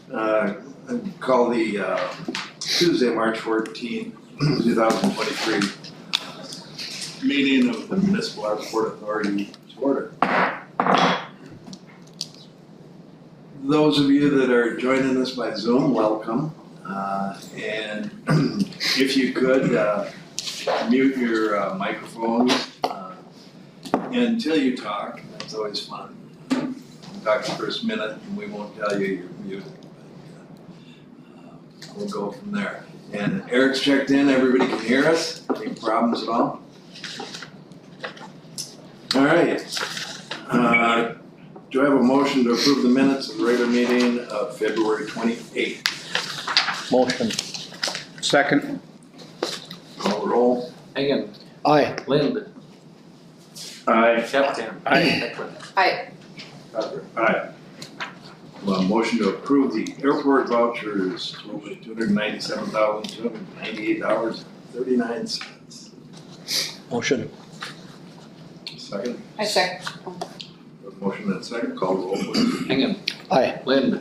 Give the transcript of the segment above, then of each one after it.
Call the Tuesday, March 14th, 2023 meeting of the Municipal Airport Authority to order. Those of you that are joining us by Zoom, welcome. And if you could mute your microphones until you talk, that's always fun. Talk the first minute and we won't tell you you're muted. We'll go from there. And Eric's checked in, everybody can hear us. Any problems at all? All right. Do I have a motion to approve the minutes of the regular meeting of February 28th? Motion. Second. Call roll. Hagan. Aye. Lind. Aye. Captain. Aye. Aye. Aye. Well, motion to approve the airport vouchers totaling $297,298.39. Motion. Second. I second. Motion and second. Call roll, please. Hagan. Aye. Lind.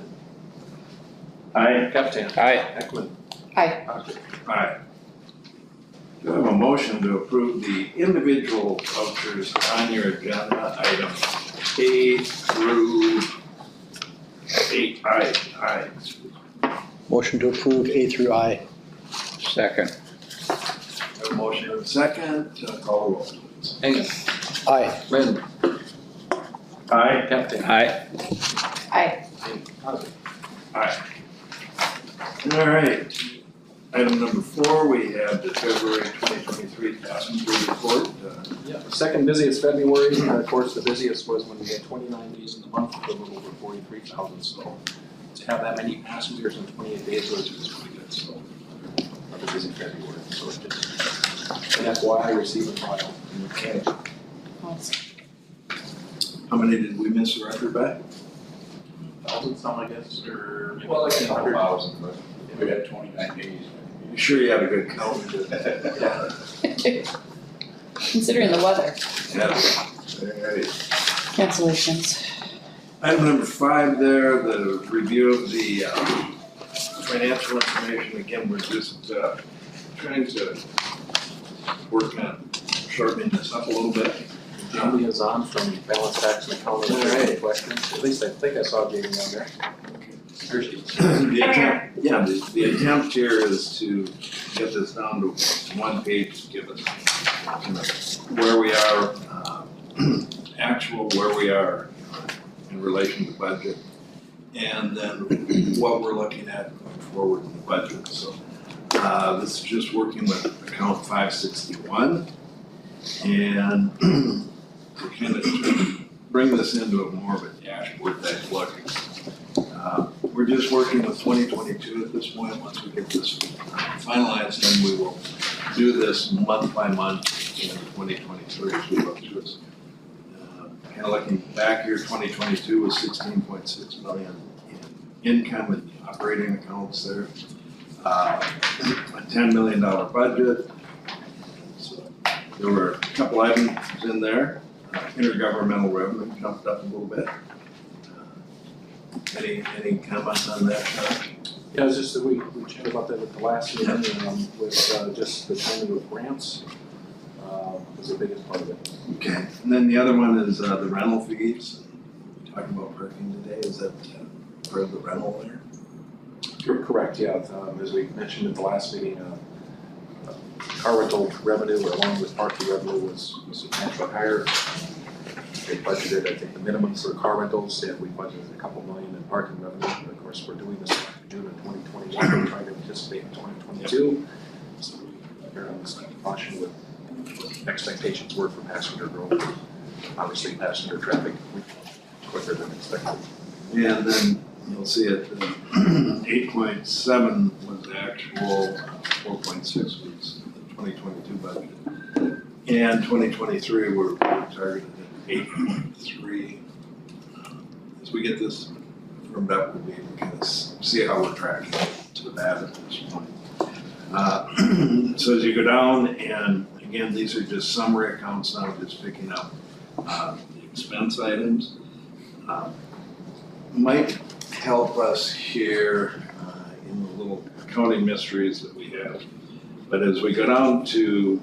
Aye. Captain. Aye. Ekman. Aye. Aye. Do I have a motion to approve the individual vouchers on your agenda, item A through 8? Aye. Motion to approve A through I. Second. Have a motion and a second. Call roll, please. Hagan. Aye. Lind. Aye. Captain. Aye. Aye. Aye. All right. Item number 4, we have the February 2023 passenger report. Yeah, the second busiest February, of course, the busiest was when we had 29 days in the month, a little over 43,000. So to have that many passengers in 28 days was pretty good. So another busy February. So it's just an FYI receiving file. Okay. How many did we miss the record by? 1,000 some, I guess, or maybe Well, like 100,000, but we had 29 days. You sure you had a good count? Considering the weather, Yeah. All right. cancellations. Item number 5 there, the review of the financial information. Again, we're just trying to work on shortening this up a little bit. Jamie is on from Balance Tax and Accounting. All right. Questions? At least I think I saw Jamie on there. There she is. The attempt here is to get this down to one page to give us where we are, actual where we are in relation to budget, and then what we're looking at going forward in the budget. So this is just working with account 561, and to kind of bring this into a more of a dashboard type look. We're just working with 2022 at this point. Once we get this finalized, then we will do this month by month in 2023 as we look through this. Kind of looking back here, 2022 was 16.6 million in income and operating accounts there. A $10 million budget. So there were a couple items in there. Intergovernmental revenue jumped up a little bit. Any comments on that, Sean? Yeah, it's just that we chatted about that at the last meeting, with just the timing of grants, was the biggest part of it. Okay, and then the other one is the rental fees. We talked about parking today, is that part of the rental there? You're correct, yeah, as we mentioned at the last meeting, car rental revenue along with parking revenue was substantially higher. They budgeted, I think, the minimum for car rentals, and we budgeted a couple million in parking revenue. And of course, we're doing this in June of 2021, we're trying to anticipate in 2022. So we are on this caution with what expectations were for passenger growth. Obviously, passenger traffic quicker than expected. And then you'll see it, 8.7 was the actual, 4.6 was the 2022 budget. And 2023, we're targeted at 8.3. As we get this firmed up, we'll be able to kind of see how we're tracking to that at this point. So as you go down, and again, these are just summary accounts now, just picking up the expense items. Might help us here in the little accounting mysteries that we have. But as we go down to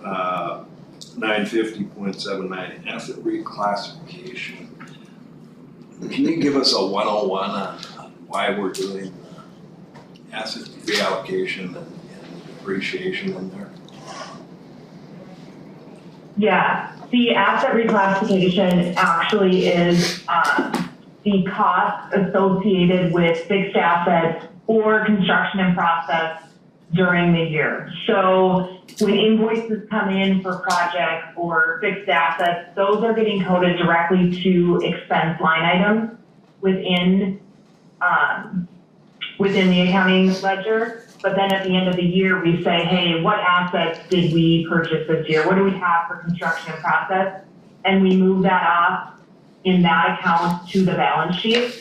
950.79, asset reclassification, can you give us a 101 on why we're doing asset reallocation and depreciation in there? Yeah, the asset reclassification actually is the cost associated with fixed assets or construction in process during the year. So when invoices come in for projects or fixed assets, those are getting coded directly to expense line items within the accounting ledger. But then at the end of the year, we say, hey, what assets did we purchase this year? What do we have for construction in process? And we move that off in that account to the balance sheet.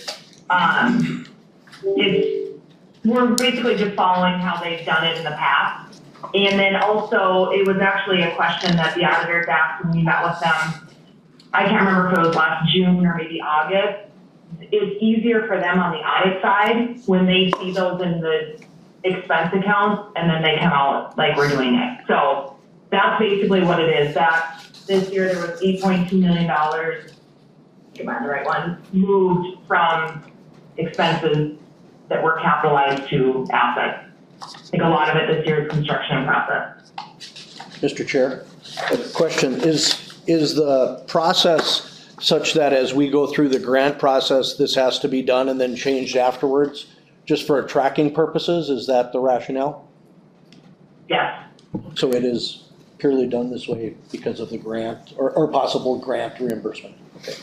We're basically just following how they've done it in the past. And then also, it was actually a question that the auditors asked when we met with them. I can't remember if it was last June or maybe August. It's easier for them on the audit side when they see those in the expense accounts and then they come out like we're doing it. So that's basically what it is. That this year there was $8.2 million, get my the right one, moved from expenses that were capitalized to assets. I think a lot of it this year is construction in process. Mr. Chair, a question, is the process such that as we go through the grant process, this has to be done and then changed afterwards, just for tracking purposes? Is that the rationale? Yes. So it is purely done this way because of the grant or possible grant reimbursement? Okay.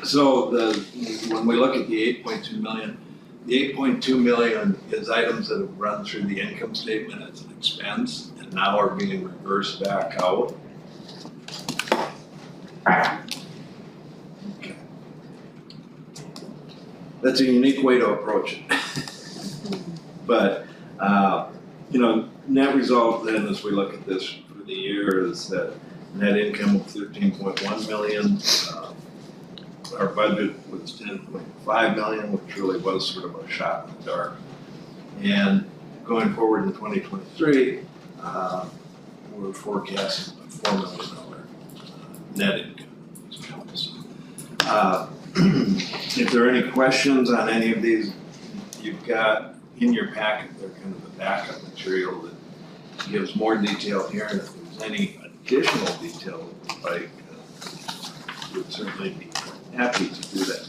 So when we look at the 8.2 million, the 8.2 million is items that have run through the income statement as an expense and now are being reversed back out. Okay. That's a unique way to approach it. But, net result then as we look at this for the year is that net income of 13.1 million. Our budget was 10.5 million, which really was sort of a shot in the dark. And going forward in 2023, we're forecasting a $4 million net income. If there are any questions on any of these, you've got in your packet, they're kind of the backup material that gives more detail here. And if there's any additional detail that you'd like, we'd certainly be happy to do that.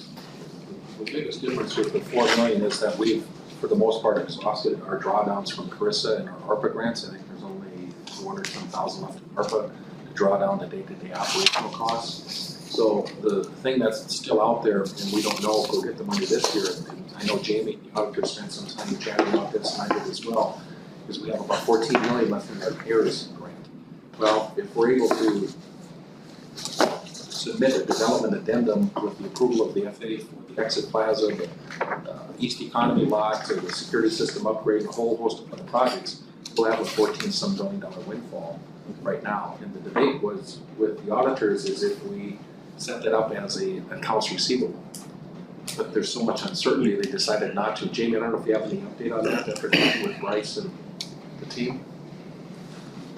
The biggest difference with the 4 million is that we've, for the most part, exhausted our drawdowns from CARISA and our ARPA grants. I think there's only 200,000 left in ARPA to draw down the day-to-day operational costs. So the thing that's still out there, and we don't know if we'll get the money this year, and I know Jamie, the auditor, spent some time chatting about this, and I did as well, is we have about 14 million left in our CARES grant. Well, if we're able to submit a development addendum with the approval of the FA for the Exit Plaza, the East Economy Lot, the security system upgrade, and a whole host of other projects, we'll have a $14-some million windfall right now. And the debate was with the auditors is if we set that up as a accounts receivable. But there's so much uncertainty, they decided not to. Jamie, I don't know if you have any update on that after talking with Bryce and the team?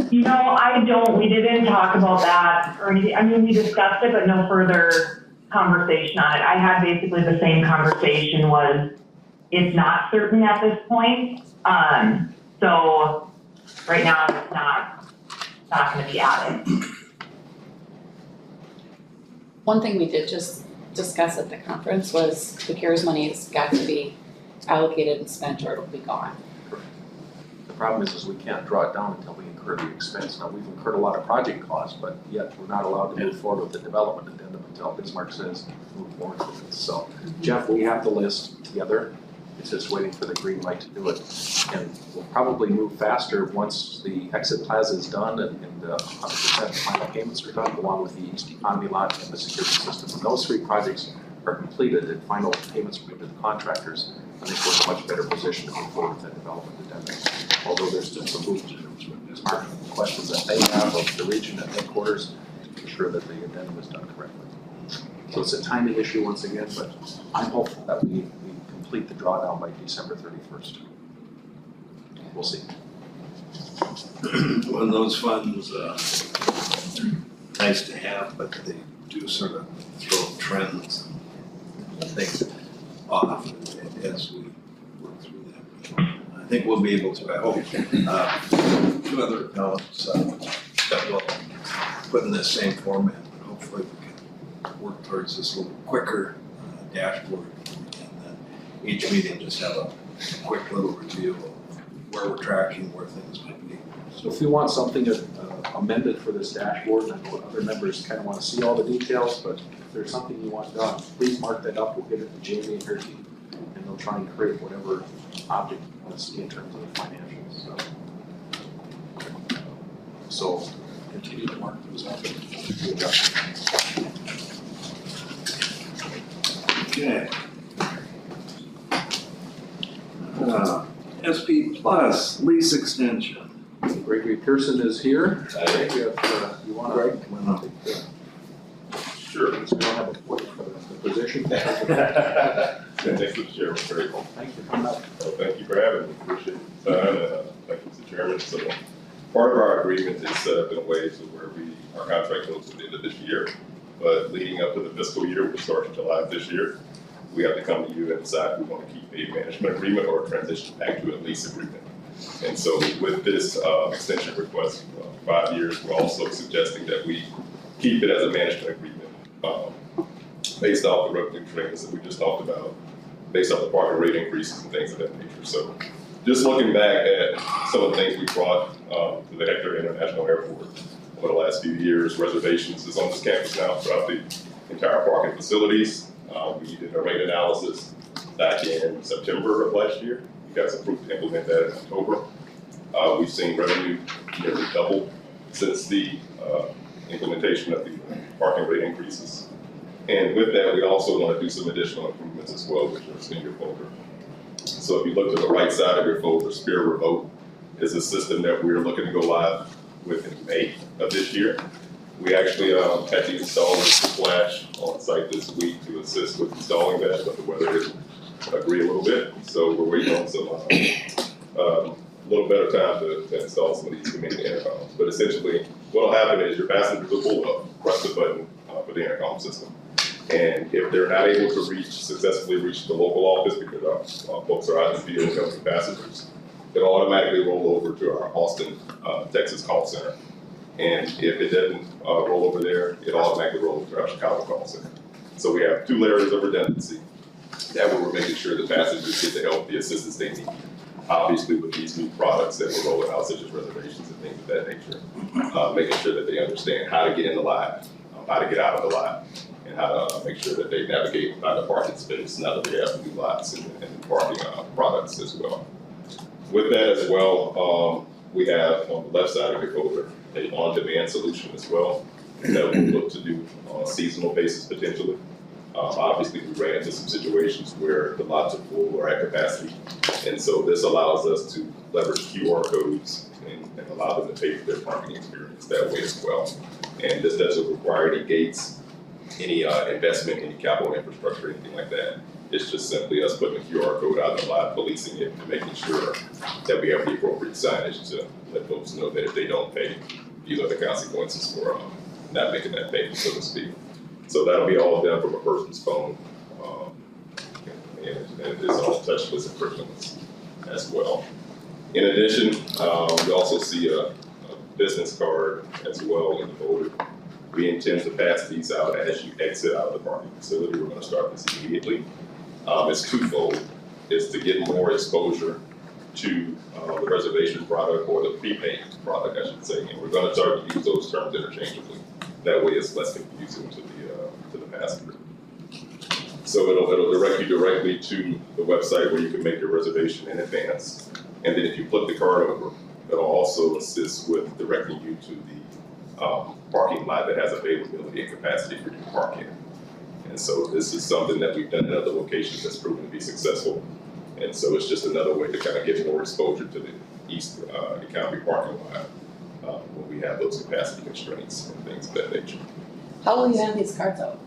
I don't, we didn't talk about that or anything. I mean, we discussed it, but no further conversation on it. I had basically the same conversation was, it's not certain at this point. So right now it's not gonna be added. One thing we did just discuss at the conference was the CARES money's got to be allocated and spent or it'll be gone. The problem is we can't draw it down until we incur the expense. Now, we've incurred a lot of project costs, but yet we're not allowed to move forward with the development addendum until Bismarck says move forward with it. So, Jeff, we have the list together. It's just waiting for the green light to do it. And we'll probably move faster once the Exit Plaza is done and 100% final payments are done, along with the East Economy Lot and the security system. When those three projects are completed and final payments are given to the contractors, I think we're in a much better position to move forward with that development addendum. Although there's still some Bismarck questions that they have of the region at headquarters to ensure that the addendum is done correctly. So it's a timing issue once again, but I'm hopeful that we complete the drawdown by December 31st. We'll see. When those funds, nice to have, but they do sort of throw trends and things off as we work through that. I think we'll be able to, I hope, 2 other accounts that will put in the same format, but hopefully we can work towards this a little quicker dashboard. And then each meeting just have a quick little review of where we're tracking, where things might be. So if you want something amended for this dashboard, and I know other members kind of want to see all the details, but if there's something you want done, please mark that up, we'll give it to Jamie and her team, and they'll try and create whatever object you want to see in terms of the financials, so continue to mark those up and we'll adjust. Okay. SP Plus lease extension. Gregory Pearson is here. Greg, if you want to. Come on up. Sure. We don't have a point for the position. Thanks for the chair, it's very cool. Thank you for coming up. Well, thank you for having me, appreciate the time, and thank you, Mr. Chairman. So part of our agreement is set up in a way to where our contract goes to the end of this year, but leading up to the fiscal year, which starts in July of this year, we have to come to you and decide if we want to keep a management agreement or transition back to a lease agreement. And so with this extension request, 5 years, we're also suggesting that we keep it as a management agreement based off the revenue trends that we just talked about, based off the parking rate increases and things of that nature. So just looking back at some of the things we brought to the Hector International Airport over the last few years, reservations is on this campus now throughout the entire parking facilities. We did a rate analysis back in September of last year. You guys approved to implement that in October. We've seen revenue nearly double since the implementation of the parking rate increases. And with that, we also want to do some additional improvements as well, which are in your folder. So if you look to the right side of your folder, Spirit Remote is a system that we're looking to go live with in May of this year. We actually had the installers Flash on site this week to assist with installing that, but the weather didn't agree a little bit. So we're waiting on some a little better time to install some of these community intercoms. But essentially, what will happen is your passengers will pull up, press the button for the intercom system. And if they're not able to successfully reach the local office because our folks are out in the field helping passengers, it'll automatically roll over to our Austin, Texas call center. And if it doesn't roll over there, it automatically rolls to our Chicago call center. So we have 2 layers of redundancy. That way we're making sure the passengers get the help, the assistance they need. Obviously with these new products that we're rolling out, such as reservations and things of that nature, making sure that they understand how to get in the lot, how to get out of the lot, and how to make sure that they navigate by the parking space now that they have new lots and parking products as well. With that as well, we have on the left side of your folder an on-demand solution as well that we'll look to do on a seasonal basis potentially. Obviously, we ran into some situations where the lots are full or at capacity, and so this allows us to leverage QR codes and allow them to pay for their parking experience that way as well. And this doesn't require any gates, any investment, any capital infrastructure, anything like that. It's just simply us putting a QR code out in the lot, policing it, and making sure that we have the appropriate signage to let folks know that if they don't pay, these are the consequences for not making that payment, so to speak. So that'll be all done from a person's phone, and it's all touchless and frictionless as well. In addition, we also see a business card as well in the folder. We intend to pass these out as you exit out of the parking facility. We're going to start this immediately. It's twofold. It's to get more exposure to the reservation product or the prepaid product, I should say. And we're going to start to use those terms interchangeably. That way it's less confusing to the passenger. So it'll direct you directly to the website where you can make your reservation in advance. And then if you flip the card over, it'll also assist with directing you to the parking lot that has availability and capacity for you to park in. And so this is something that we've done in other locations that's proven to be successful. And so it's just another way to kind of get more exposure to the East Economy parking lot when we have those capacity constraints and things of that nature. How will you hand these cards out?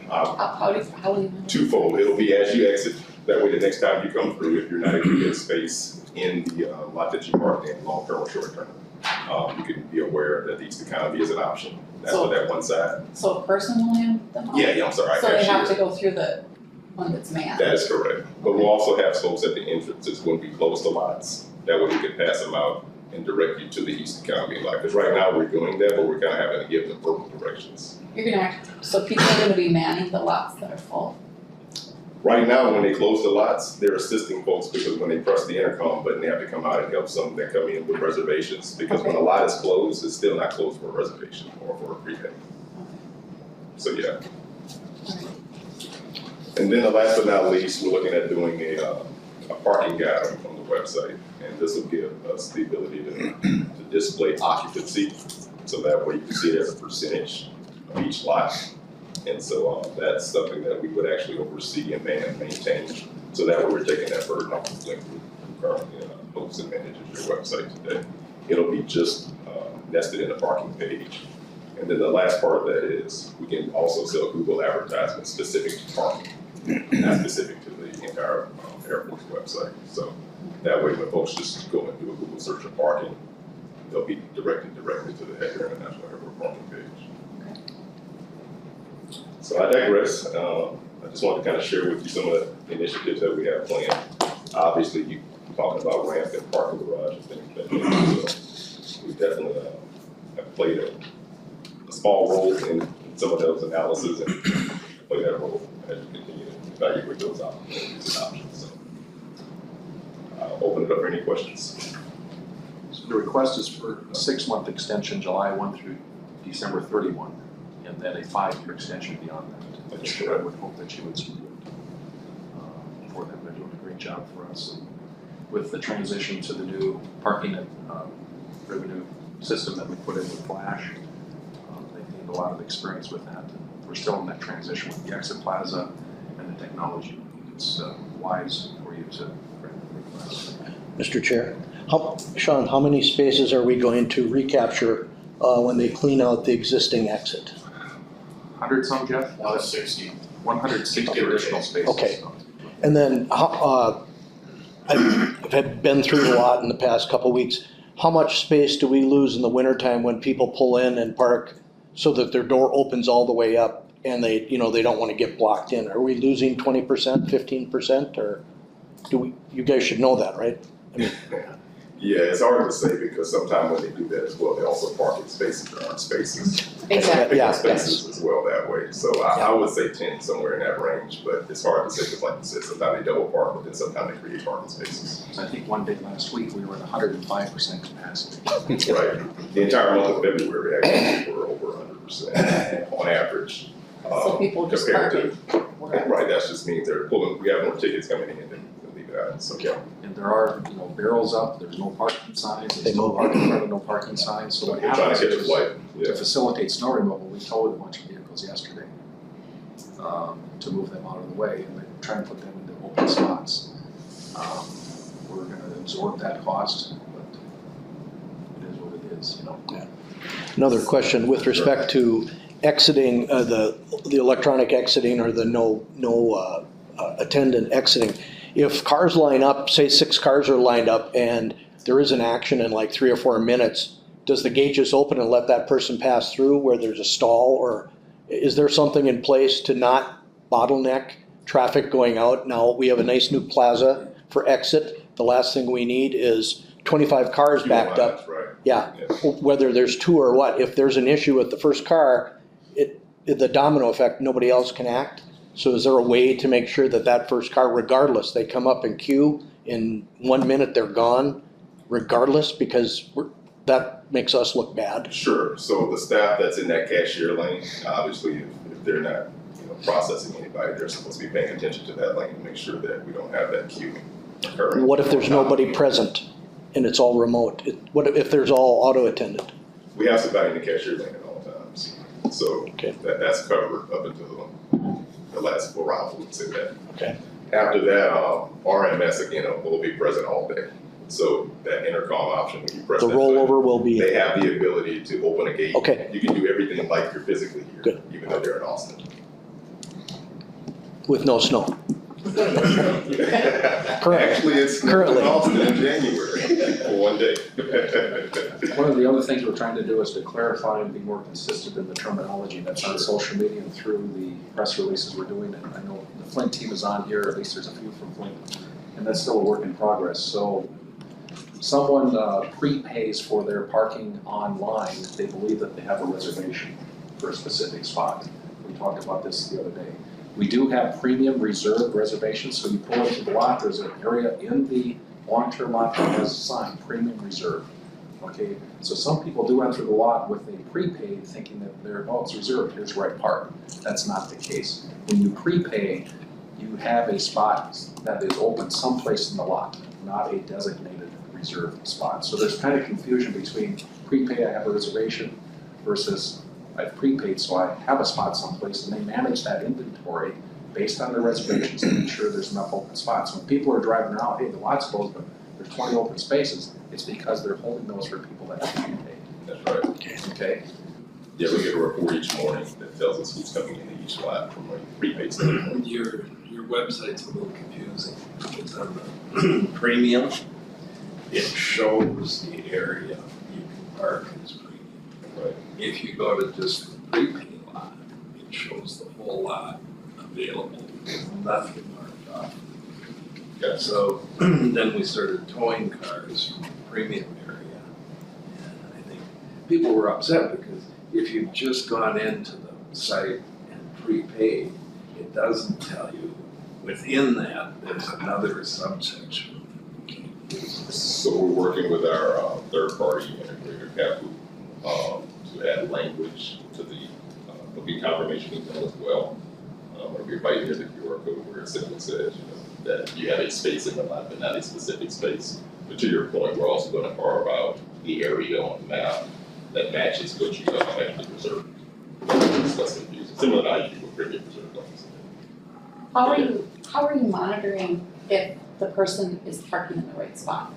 How will you know? Twofold, it'll be as you exit, that way the next time you come through, if you're not able to get space in the lot that you parked in, long-term or short-term, you can be aware that the East Economy is an option. That's So- for that one side. So a person will hand them out? Yeah, I'm sorry, I So they have to cashier. go through the one that's manned? That is correct. But we'll also have folks at the entrances when we close the lots. That way we can pass them out and direct you to the East Economy lot. Because right now we're doing that, but we're kind of having to give them verbal directions. So people are gonna be manning the lots that are full? Right now, when they close the lots, they're assisting folks because when they press the intercom button, they have to come out and help some that come in with reservations. Because when a lot is closed, it's still not closed for a reservation or for a prepay. So, yeah. And then the last but not least, we're looking at doing a parking guide on the website. And this will give us the ability to display occupancy. So that way you can see it as a percentage of each lot. And so that's something that we would actually oversee and maintain. So that way we're taking that burden off of Link Group, who currently hosts and manages your website today. It'll be just nested in a parking page. And then the last part of that is we can also sell Google advertisements specific to parking, not specific to the entire airport's website. So that way when folks just go and do a Google search of parking, they'll be directed directly to the Edgar International Airport parking page. So I digress. I just wanted to kind of share with you some of the initiatives that we have planned. Obviously, you talking about ramp and parking garage and things like that. So we definitely have played a small role in some of those analyses and play that role as we continue to evaluate those opportunities and options. So I'll open it up for any questions. So the request is for a 6-month extension, July 1 through December 31, and then a 5-year extension beyond that. That's I correct. would hope that you would support for them. They're doing a great job for us. And with the transition to the new parking revenue system that we put in with Flash, they've gained a lot of experience with that. And we're still in that transition with the exit plaza and the technology. It's wise for you to request. Mr. Chair, Sean, how many spaces are we going to recapture when they clean out the existing exit? 100 some, Jeff? 160. 160 additional spaces. Okay. And then I've been through a lot in the past couple weeks. How much space do we lose in the wintertime when people pull in and park so that their door opens all the way up and they don't want to get blocked in? Are we losing 20%, 15%, or you guys should know that, right? I mean, Yeah, it's hard to say because sometimes when they do that as well, they also park in spaces that aren't spaces. Exactly. Yeah. Spaces as well that way. So I would say 10, somewhere in that range, but it's hard to say because like you said, sometimes they double park, but then sometimes they create parking spaces. So I think one day last week, we were at 105% capacity. Right. The entire month of February, actually, we're over 100% on average. So people just compared parking to- wherever. Right, that just means they're pulling, we have more tickets coming in than leaving out, so. Yeah. And there are, barrels up, there's no parking signs, They there's no move. parking in front of no parking signs, so what We're trying happens to catch a is, flight, to yeah. facilitate snow removal, we towed a bunch of vehicles yesterday, to move them out of the way, and then try and put them into open spots. We're gonna absorb that cost, but it is what it is, another question with respect to exiting, the electronic exiting or the no attendant exiting. If cars line up, say 6 cars are lined up and there is an action in like 3 or 4 minutes, does the gate just open and let that person pass through where there's a stall? Or is there something in place to not bottleneck traffic going out? Now, we have a nice new plaza for exit. The last thing we need is 25 cars backed up. Right. Yeah, Yes. whether there's 2 or what, if there's an issue with the first car, the domino effect, nobody else can act. So is there a way to make sure that first car, regardless, they come up in queue, in 1 minute they're gone, regardless, because that makes us look bad? Sure, so the staff that's in that cashier lane, obviously, if they're not, processing anybody, they're supposed to be paying attention to that lane to make sure that we don't have that queue occurring. What if there's nobody present and it's all remote? What if there's all auto attendant? We have somebody in the cashier lane at all times, so Okay. that's covered up until the last arrival, let's say that. Okay. After that, RMS again will be present all day. So that intercom option, when you press The that button, rollover will be, they have the ability to open a gate. Okay. You can do everything like you're physically here, Good. even though they're in Austin. with no snow. Actually, it's Currently. in Austin in January for one day. One of the other things we're trying to do is to clarify and be more consistent in the terminology that's on social media and through the press releases we're doing. And I know the Flint team is on here, at least there's a few from Flint, and that's still a work in progress. So someone prepays for their parking online, they believe that they have a reservation for a specific spot. We talked about this the other day. We do have premium reserved reservations, so you pull into the lot, there's an area in the long-term lot that has a sign, premium reserved. Okay, so some people do enter the lot with a prepaid thinking that it's reserved, here's where I park. That's not the case. When you prepay, you have a spot that is open someplace in the lot, not a designated reserved spot. So there's kind of confusion between prepay, I have a reservation, versus I've prepaid, so I have a spot someplace, and they manage that inventory based on their reservations to make sure there's enough open spots. When people are driving around, hey, the lot's closed, but there's 20 open spaces, it's because they're holding those for people that have prepaid. That's right. Okay? Yeah, we get a report each morning that tells us who's coming into each lot from a prepaid standpoint. Your website's a little confusing, because on the premium, it shows the area you can park as premium. Right. If you go to just the prepaid lot, it shows the whole lot available, nothing marked off. Gotcha. So then we started towing cars from the premium area. And I think people were upset because if you've just gone into the site and prepaid, it doesn't tell you within that, there's another subsection. So we're working with our third-party integrator, Capu, to add language to the booking confirmation email as well. It'll be right near the QR code where it simply says, that you have a space in the lot, but not a specific space. But to your point, we're also going to carve out the area on the map that matches what you have actually reserved. It's less confusing, similar to how you do with premium reserved lots. How are you monitoring if the person is parking in the right spot?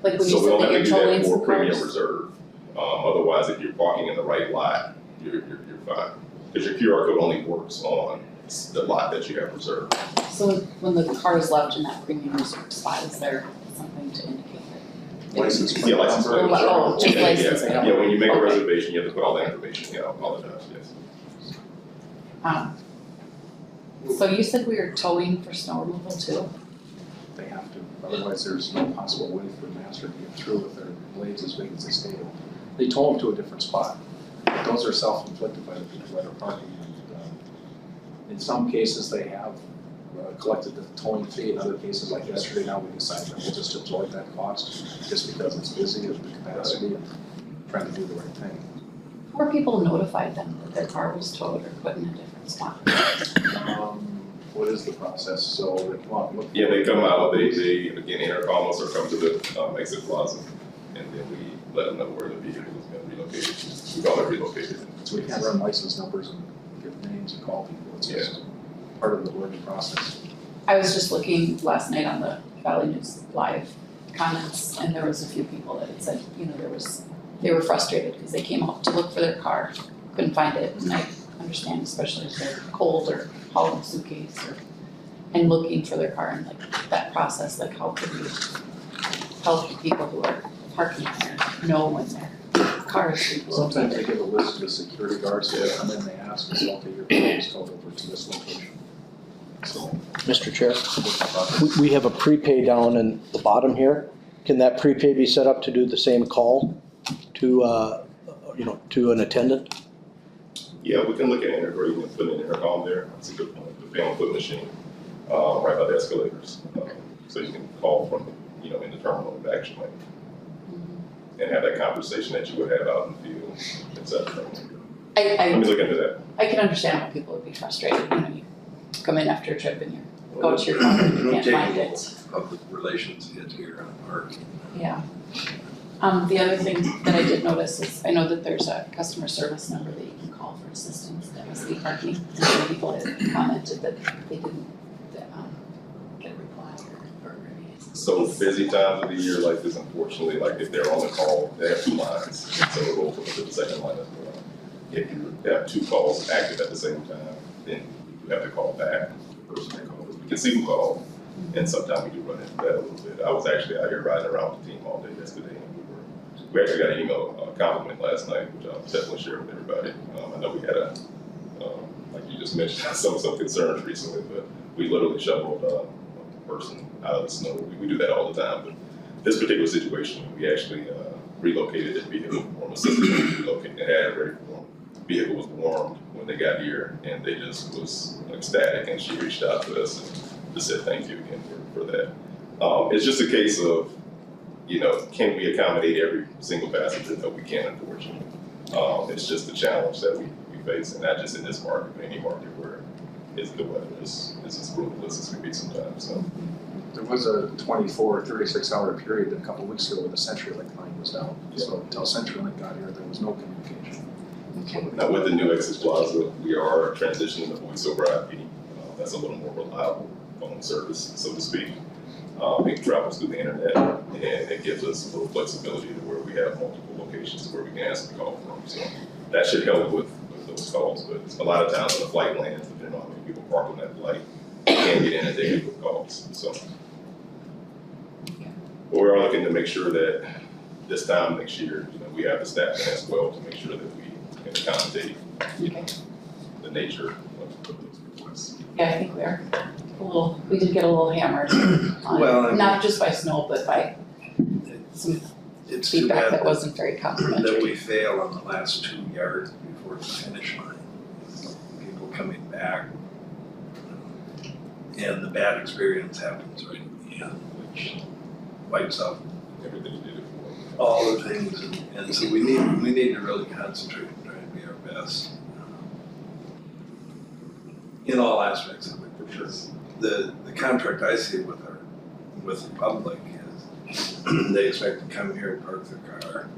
Like when you So we said don't that have you're to do towing that for some premium cars? reserve. Otherwise, if you're parking in the right lot, you're fine. Because your QR code only works on the lot that you have reserved. So when the car is left in that premium reserve spot, is there something to indicate that? License plate Yeah, license plate. number. Oh, just Yeah, license yeah. plate. Yeah, when you make a Okay. reservation, you have to put all that information, yeah, I apologize, yes. So you said we were towing for snow removal too? They have to, otherwise there's no possible way for the master to get through with their blades as big as they stay. They tow them to a different spot. Those are self-inflicted by the people that are parking. And, in some cases, they have collected the towing fee. In other cases, like yesterday, now we decided that we'll just absorb that cost just because it's busy and the capacity and trying to do the right thing. How are people notified then that their car was towed or put in a different spot? What is the process? So they come out and look. Yeah, they come out, they again, intercom us or come to the exit plaza, and then we let them know where the vehicle is going to be located. We call it relocated. So we can't run license numbers and give names and call people. It's just part of the learning process. I was just looking last night on the Valley News Live comments, and there was a few people that had said, they were frustrated because they came out to look for their car, couldn't find it, and I understand, especially if they're cold or hauling a suitcase and looking for their car, and like that process, like how could we help the people who are parking there know when their car is being located? Sometimes they give a list to the security guards, so they come in, they ask us, okay, your car is towed over to this location. So, Mr. Chair, we have a prepay down in the bottom here. Can that prepay be set up to do the same call to, to an attendant? Yeah, we can look at integrating and putting an intercom there. That's a good point. The pay-on-foot machine, right by the escalators. So you can call from, in the terminal in the action lane. And have that conversation that you would have out in the field, et cetera. Let me look into that. I can understand why people would be frustrated, you come in after a trip and you go to your car and you can't find it. Public relations hit here on parking. Yeah. The other thing that I did notice is, I know that there's a customer service number that you can call for assistance at MSD parking. And some people had commented that they didn't get a reply or any. So busy times of the year like this, unfortunately, like if they're on the call, they have two lines. So it will open to the second line as well. If you have two calls active at the same time, then you have to call back. the person that calls. We can see who called, and sometimes we do run into that a little bit. I was actually out here riding around with the team all day yesterday, and we actually got an email compliment last night, which I'll definitely share with everybody. I know we had like you just mentioned, some concerns recently, but we literally shoveled a person out of the snow. We do that all the time, but this particular situation, we actually relocated the vehicle, or assisted them to relocate. They had it ready for them. The vehicle was warmed when they got here, and they just was ecstatic, and she reached out to us and just said thank you again for that. It's just a case of, can we accommodate every single passenger? No, we can't, unfortunately. It's just a challenge that we face, and not just in this market, but any market where the weather is as brutal as it's going to be sometimes. So. There was a 24, 36-hour period a couple of weeks ago where the CenturyLink line was down. So until CenturyLink got here, there was no communication. Now with the new Exit Plaza, we are transitioning to voice over IP. That's a little more reliable phone service, so to speak. It travels through the internet, and it gives us a little flexibility to where we have multiple locations where we can answer the call from. So that should help with those calls. But a lot of times when the flight lands, depending on how many people park on that flight, you can't get inundated with calls. So. But we're looking to make sure that this time next year, we have the staffing as well to make sure that we can accommodate the nature of those requests. Yeah, I think we did get a little hammered on, Well, I mean- not just by snow, but by some It's too feedback bad that wasn't very that complimentary. we fail on the last 2 yards before the finish line. People coming back. And the bad experience happens right at the end, which wipes out Everything you did it for. all the things, and so we need to really concentrate and try and be our best. In all aspects of it, because the contract I see with the public is they expect to come here and park their car,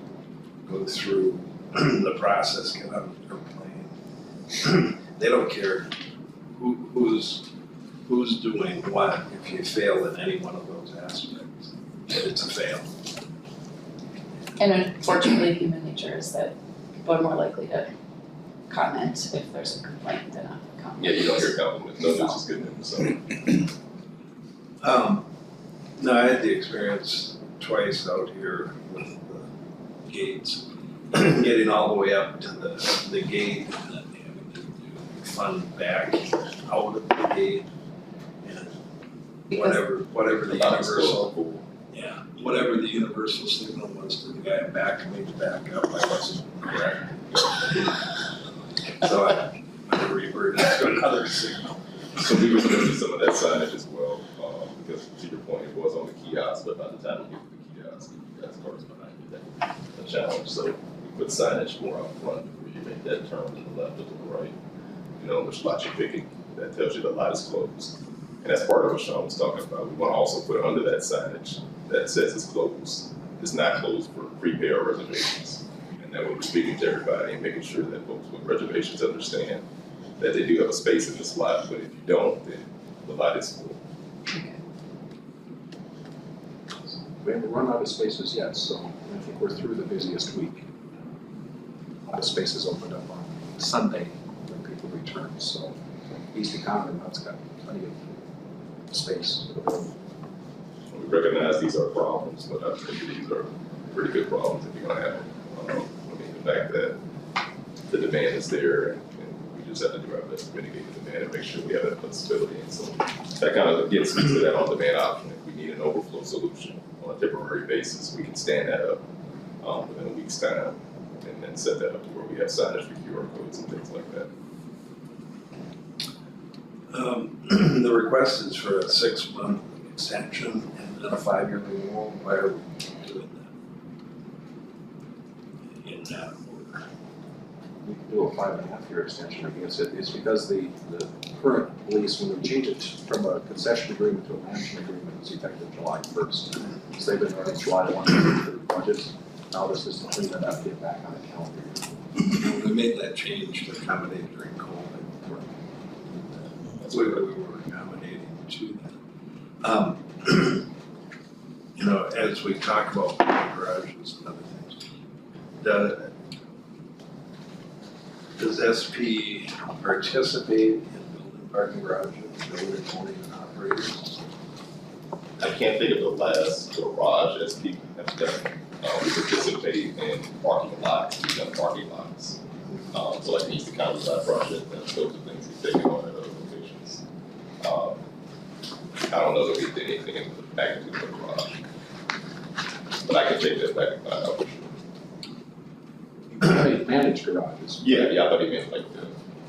go through the process, get on an airplane. They don't care who's doing what if you fail in any one of those aspects. It's a fail. And unfortunately, human nature is that people are more likely to comment if there's a complaint than a comment. Yeah, you don't hear compliments. No news is good news. So. No, I had the experience twice out here with the gates, getting all the way up to the gate and then having to do fun back out of the gate and whatever the universal, yeah, whatever the universal signal was to the guy in back of me to back up, I wasn't correct. So I reverted to another signal. So we were looking at some of that signage as well, because to your point, it was on the kiosk, but by the time we get to the kiosk, cars behind you, that's a challenge. So we put signage more out front where you make that turn to the left or to the right, which lot you're picking, that tells you the lot is closed. And that's part of what Sean was talking about. We want to also put under that signage that says it's closed. It's not closed for prepay or reservations. And that we're speaking to everybody and making sure that folks with reservations understand that they do have a space in this lot, but if you don't, then the lot is full. We haven't run out of spaces yet, so I think we're through the busiest week. A lot of spaces opened up on Sunday when people return, so East Economy now's got plenty of space. We recognize these are problems, but I think these are pretty good problems if you're gonna have them. The fact that the demand is there, and we just have to do our best to mitigate the demand and make sure we have that flexibility. And so that kind of gets to that on-demand option. If we need an overflow solution on a temporary basis, we can stand that up within a week's time and then set that up to where we have signage for QR codes and things like that. The request is for a 6-month extension and then a 5-year renewal. Why are we doing that? In that order. We can do a 5.5-year extension. I guess it's because the current lease, when we changed it from a concession agreement to a management agreement, was effective July 1st. So they've been running July 1 for their budgets. Now this is to clean it up, get back on the calendar year. We made that change to accommodate during COVID. That's the way we were accommodating to that. As we talk about garages and other things, does SP participate in building parking garage that building owning and operating? I can't think of the last garage as people have done. We participate in parking lots, we've done parking lots. So like the East County Drive project, and those are things we've taken on at other locations. I don't know that we did anything in the magnitude of the garage. But I can take that back and find out for sure. Managed garages. Yeah, I thought he meant like the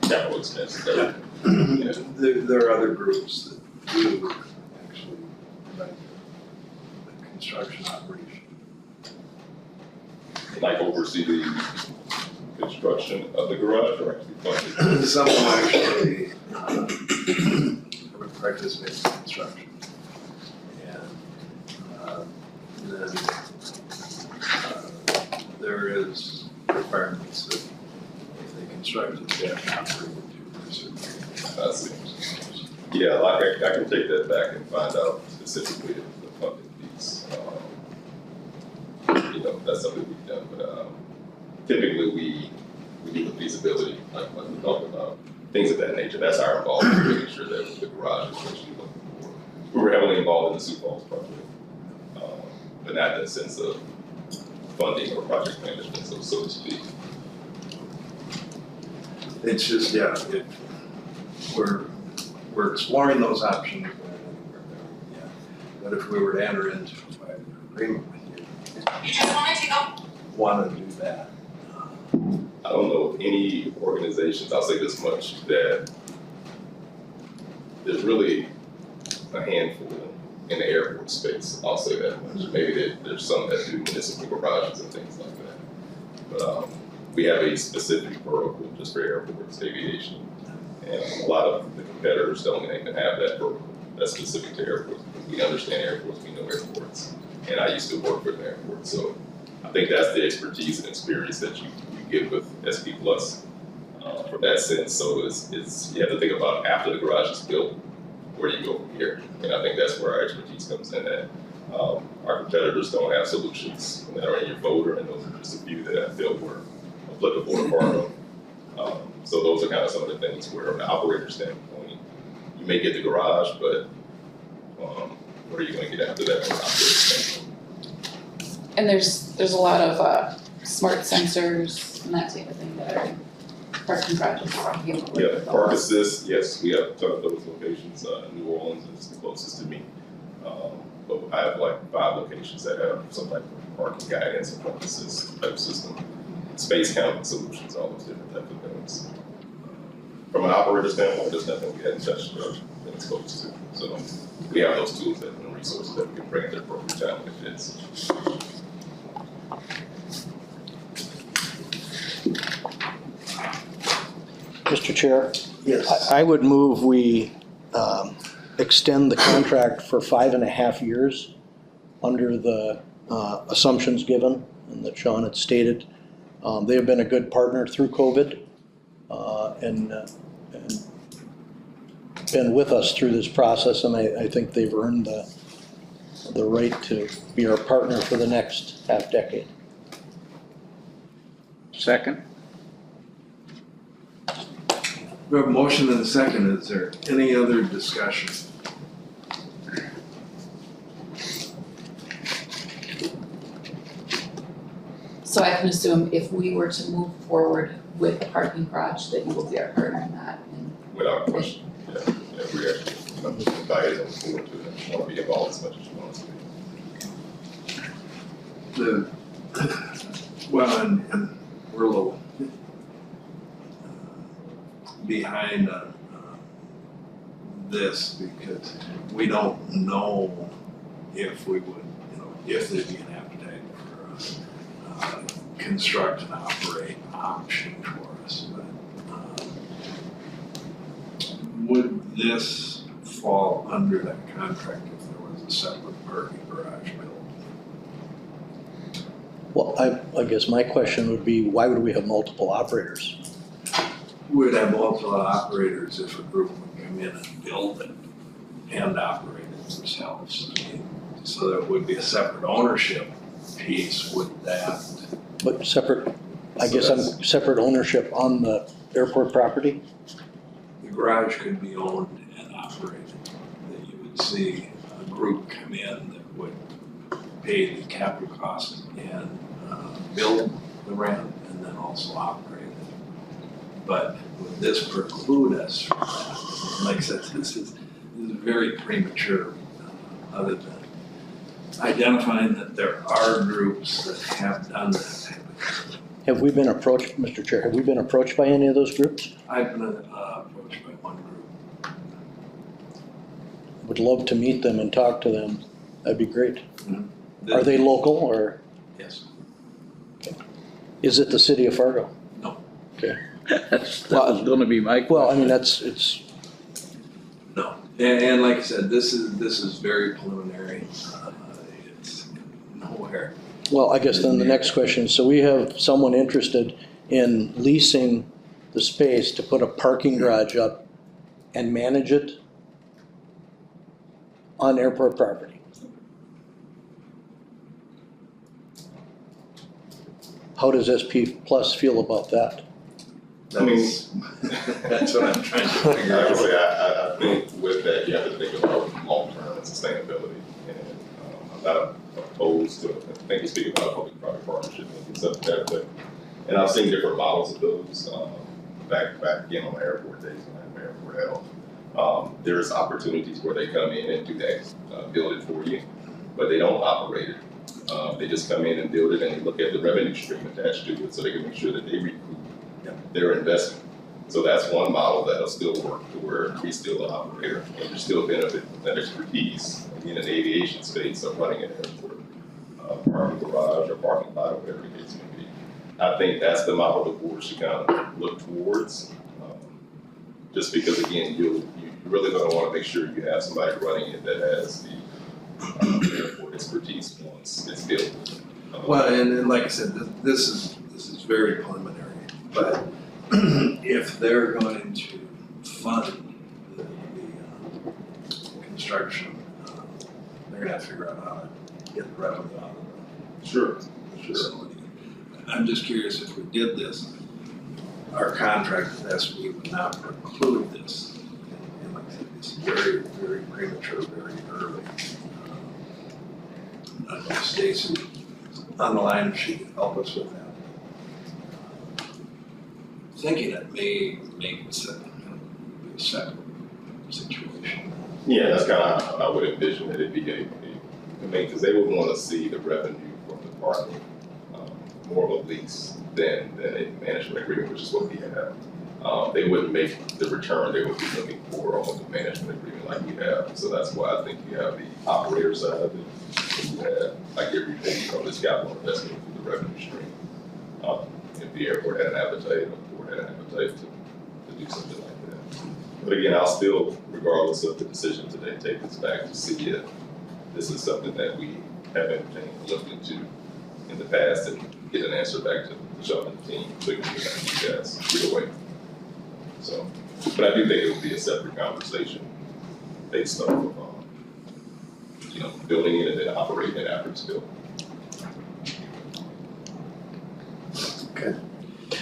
capital expenses. That There are other groups that do actually run the construction operation. like oversee the construction of the garage or actually fund it. Some will actually participate in construction. And then there is requirements that if they construct it, they have to operate it for a certain period. I see. Yeah, like I can take that back and find out specifically the funding piece. That's something we've done, but typically we do the feasibility, like we talked about, things of that nature. That's our involvement, making sure that the garage is what you're looking for. We were heavily involved in the Sioux Falls project, but not in the sense of funding or project management, so to speak. It's just, we're exploring those options. But if we were to enter into a private agreement with you, want to do that. I don't know of any organizations, I'll say this much, that there's really a handful in the airport space, I'll say that much. Maybe there's some that do municipal garages and things like that. But we have a specific vertical just for airports, aviation. And a lot of the competitors don't even have that vertical that's specific to airports. We understand airports, we know airports. And I used to work for an airport, so I think that's the expertise and experience that you get with SP Plus from that sense. So it's you have to think about after the garage is built, where do you go from here? And I think that's where our expertise comes in at. Our competitors don't have solutions that are in your folder, and those are just a few that I feel were applicable or part of. So those are kind of some of the things where, from an operator standpoint, you may get the garage, but what are you going to get after that from an operator standpoint? And there's a lot of smart sensors and that type of thing that are in parking garages. Yeah, Park Assist, yes, we have a ton of those locations. New Orleans is the closest to me. But I have like 5 locations that have some type of parking guidance and Park Assist type system. Space counting solutions, all those different types of things. From an operator standpoint, there's nothing we hadn't touched or been exposed to. So we have those tools and resources that we can bring at the appropriate time when it fits. Mr. Chair, Yes. I would move we extend the contract for 5.5 years under the assumptions given and that Sean had stated. They have been a good partner through COVID and been with us through this process, and I think they've earned the right to be our partner for the next half decade. Second? We have a motion and a second. Is there any other discussion? So I can assume if we were to move forward with the parking garage, that you will be our partner in that. And Without question, yeah, we actually invited them forward to it, and want to be involved as much as you want us to be. Well, and we're a little behind on this because we don't know if we would, if there'd be an appetite for a construct and operate option for us. But would this fall under that contract if there was a separate parking garage built? Well, I guess my question would be, why would we have multiple operators? We would have multiple operators if a group would come in and build it and operate it themselves. So there would be a separate ownership piece with that. But separate, I So guess that's- separate ownership on the airport property? The garage could be owned and operated, that you would see a group come in that would pay the capital cost and build the ramp and then also operate it. But would this preclude us from that? Like I said, this is very premature, other than identifying that there are groups that have done that type of thing. Have we been approached, Mr. Chair, have we been approached by any of those groups? I've been approached by one group. Would love to meet them and talk to them. That'd be great. Are they local or Yes. is it the city of Fargo? No. Okay. That was gonna be my question. Well, I mean, it's, No, and like I said, this is very preliminary. It's nowhere. well, I guess then the next question, so we have someone interested in leasing the space to put a parking garage up and manage it on airport property. How does SP Plus feel about that? That's, that's what I'm trying to figure out. Honestly, I think with that, you have to think about long-term sustainability. And I'm not opposed to, I think we speak about public-private partnership and stuff like that. And I've seen different models of those back again on the airport days when I had my airport health. There's opportunities where they come in and do that, build it for you, but they don't operate it. They just come in and build it and they look at the revenue stream attached to it so they can make sure that they recoup their investment. So that's one model that'll still work to where we still an operator and you still benefit from that expertise in the aviation space of running an airport, parking garage or parking lot or whatever the case may be. I think that's the model the board should kind of look towards. Just because again, you really gonna want to make sure you have somebody running it that has the airport expertise once it's built. Well, and like I said, this is very preliminary, but if they're going to fund the construction, they're gonna have to figure out how to get the revenue out of the facility. I'm just curious, if we did this, our contract with SB would not preclude this. And like I said, it's very, very premature, very early. I don't know if Stacy on the line, if she could help us with that. Thinking it may make it a separate situation. Yeah, that's kind of how I would envision it. It'd be because they would want to see the revenue from the parking, more of a lease than a management agreement, which is what we have. They wouldn't make the return they would be looking for on the management agreement like we have. So that's why I think you have the operator side of it. You have like everything from this capital investment through the revenue stream. If the airport had an appetite, or the board had an appetite to do something like that. But again, I'll still, regardless of the decision today, take this back to see if this is something that we haven't looked into in the past and get an answer back to Sean and the team, so we can get back to you guys either way. So, but I do think it will be a separate conversation based off of, building it and then operating it after it's built. Okay.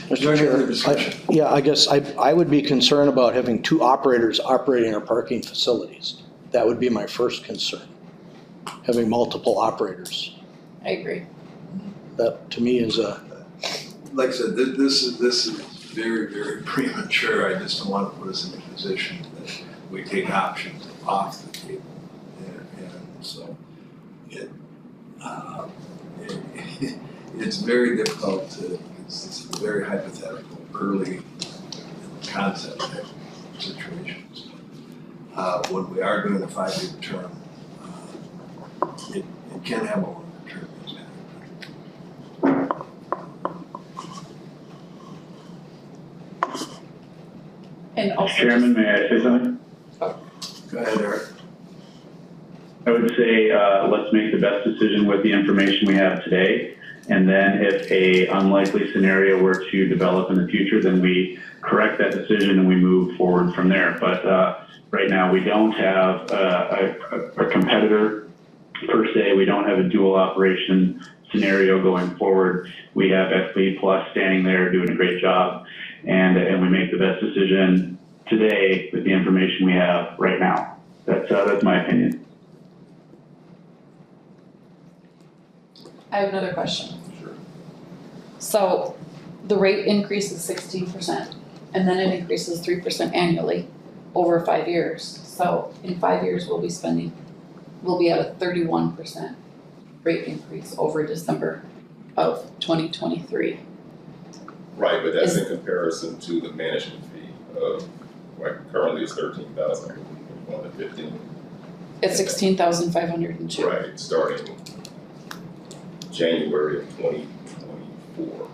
Mr. Any other discussion? Chair, I guess I would be concerned about having two operators operating our parking facilities. That would be my first concern, having multiple operators. I agree. That to me is a, Like I said, this is very, very premature. I just don't want to put us in a position that we take options off the table. And so it's very difficult to, it's very hypothetical, early concept type situations. When we are doing a 5-year term, it can have a longer term impact. And also. Chairman, may I say something? Go ahead, Eric. I would say let's make the best decision with the information we have today. And then if a unlikely scenario were to develop in the future, then we correct that decision and we move forward from there. But right now we don't have a competitor per se. We don't have a dual operation scenario going forward. We have SP Plus standing there doing a great job, and we make the best decision today with the information we have right now. That's my opinion. I have another question. Sure. So the rate increase is 16% and then it increases 3% annually over 5 years. So in 5 years, we'll be at a 31% rate increase over December of 2023. Right, but that's Is- in comparison to the management fee of, like, currently it's 13,000, going to 15. It's 16,502. Right, starting January of 2024.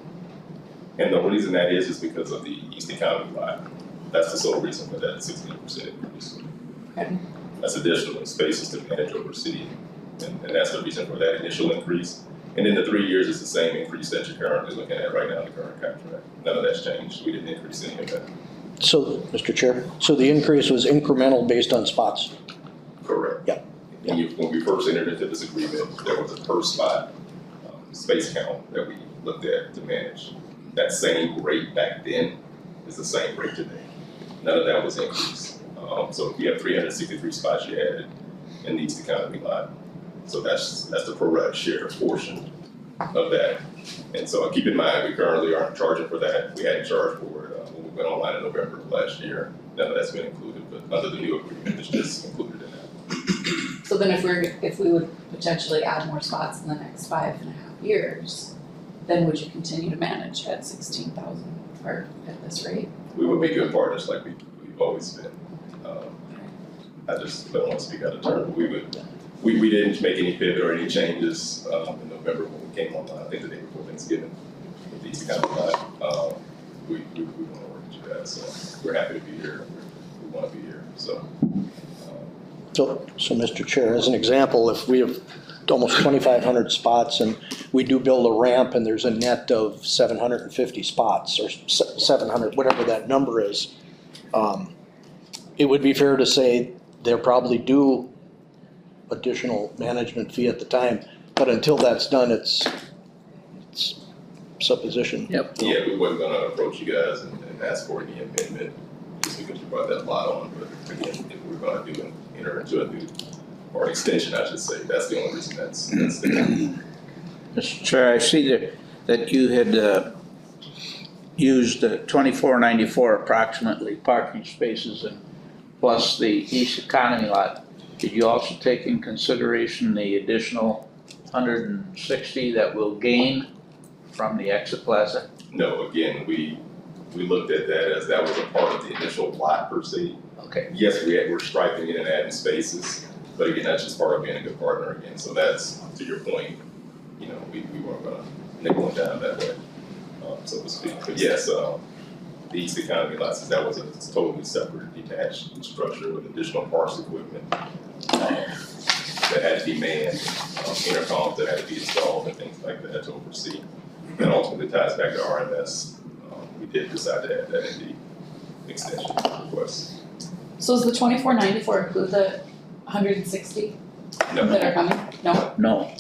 And the reason that is because of the East Economy lot. That's the sole reason for that 16% increase. Okay. That's additional spaces to manage over city, and that's the reason for that initial increase. And in the 3 years, it's the same increase that you're currently looking at right now in the current contract. None of that's changed. We didn't increase any of that. So, Mr. Chair, so the increase was incremental based on spots? Correct. Yeah. When we first entered into this agreement, there was a per spot space count that we looked at to manage. That same rate back then is the same rate today. None of that was increased. So if you have 363 spots you added in the East Economy lot, so that's the pro rata share portion of that. And so keep in mind, we currently aren't charging for that. We hadn't charged for it when we went online in November of last year. None of that's been included, but under the new agreement, it's just included in that. So then if we would potentially add more spots in the next 5.5 years, then would you continue to manage at 16,000 or at this rate? We would be good partners like we've always been. I just don't want to speak out of turn, but we didn't make any pivot or any changes in November when we came online, I think the day before Thanksgiving, with these kind of lot. We want to work with you guys, so we're happy to be here, we want to be here, so. So, Mr. Chair, as an example, if we have almost 2,500 spots and we do build a ramp and there's a net of 750 spots or 700, whatever that number is, it would be fair to say they're probably due additional management fee at the time, but until that's done, it's supposition. Yep. Yeah, we wasn't gonna approach you guys and ask for any amendment just because you brought that lot on, but again, if we're gonna enter into a new, or extension, I should say, that's the only reason that's the. Mr. Chair, I see that you had used 2494 approximately parking spaces and plus the East Economy lot. Did you also take in consideration the additional 160 that will gain from the exit plaza? No, again, we looked at that as that was a part of the initial lot per se. Okay. Yes, we're striping in and adding spaces, but again, that's just part of being a good partner again. So that's, to your point, you know, we weren't gonna nickel and dime that way, so to speak. But yes, the East Economy lots, that was a totally separate detached structure with additional parks equipment that had to be manned, intercoms that had to be installed and things like that to oversee. That ultimately ties back to RMS. We did decide to add that in the extension request. So does the 2494 include the 160 No, that are coming? No? No.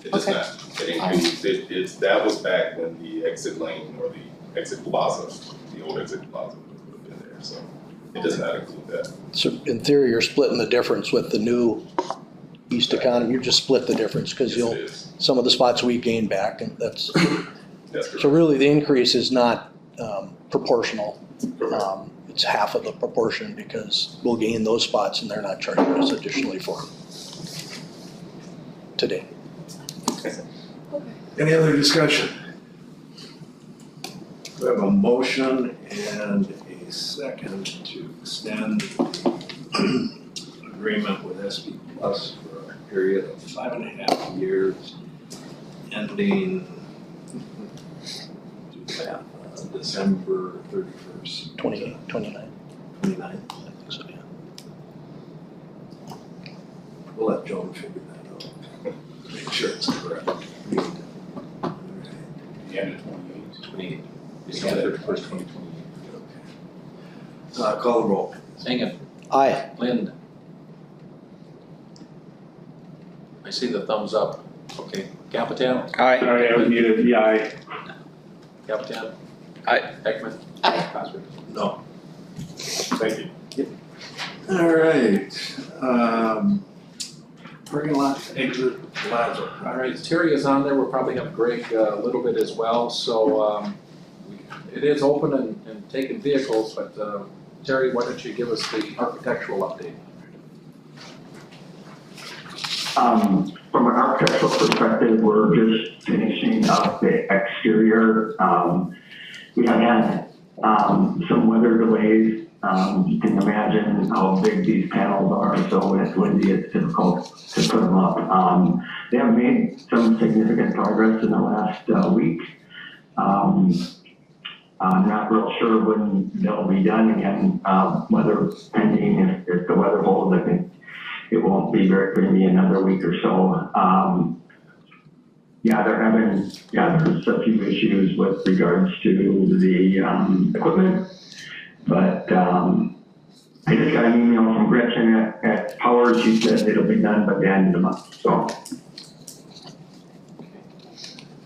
it does Okay. not. It includes, that was back when the exit lane or the exit plaza, the old exit plaza would have been there, so it does not include that. So in theory, you're splitting the difference with the new East Economy, you just split the difference because Yes, it is. some of the spots we gain back and that's, That's correct. so really the increase is not proportional. Correct. It's half of the proportion because we'll gain those spots and they're not charging us additionally for them today. Any other discussion? We have a motion and a second to extend the agreement with SB Plus for a period of 5.5 years, ending December 31st. 28, 29, 29th. I think so, yeah. We'll let Joan figure that out. Make sure it's correct. The end of 28. December 31st, 2028. Call the roll. Singham, Aye. Lind. I see the thumbs up. Okay, Capitan, Aye. Sorry, I was muted. Yeah, Capitan. Aye. Heckman. Aye. Cosner. No. Thank you. All right, parking lot exit plaza. All right, Terry is on there, we'll probably have Greg a little bit as well, so it is open and taking vehicles, but Terry, why don't you give us the architectural update? From an architectural perspective, we're just finishing up the exterior. We have had some weather delays. You can imagine how big these panels are, so when it's windy, it's difficult to put them up. They have made some significant progress in the last week. I'm not real sure when they'll be done again, weather pending, if the weather holds, I think it won't be going to be another week or so. There's a few issues with regards to the equipment, but I just got an email from Gretchen at Powers. She said it'll be done by the end of the month, so.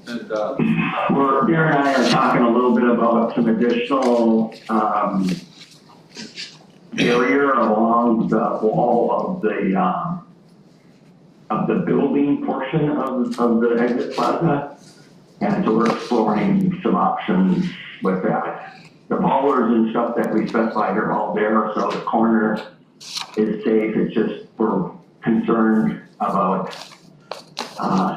And Darren and I are talking a little bit about some additional barrier along the wall of the building portion of the exit plaza. And so we're exploring some options with that. The bollards and stuff that we specified are all there, so the corner is safe. It's just we're concerned about,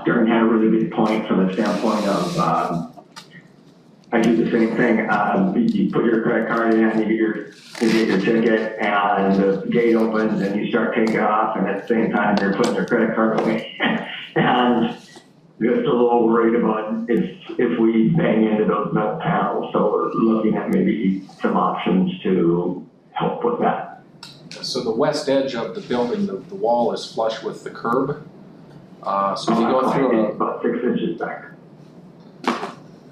Darren had a really good point from the standpoint of, I do the same thing. You put your credit card in, you get your ticket, and the gate opens, and you start taking off, and at the same time, you're putting your credit card away. And just a little worried about if we bang into those metal panels. So we're looking at maybe some options to help with that. so the west edge of the building, the wall is flush with the curb. So if you go through It's about 6 inches back.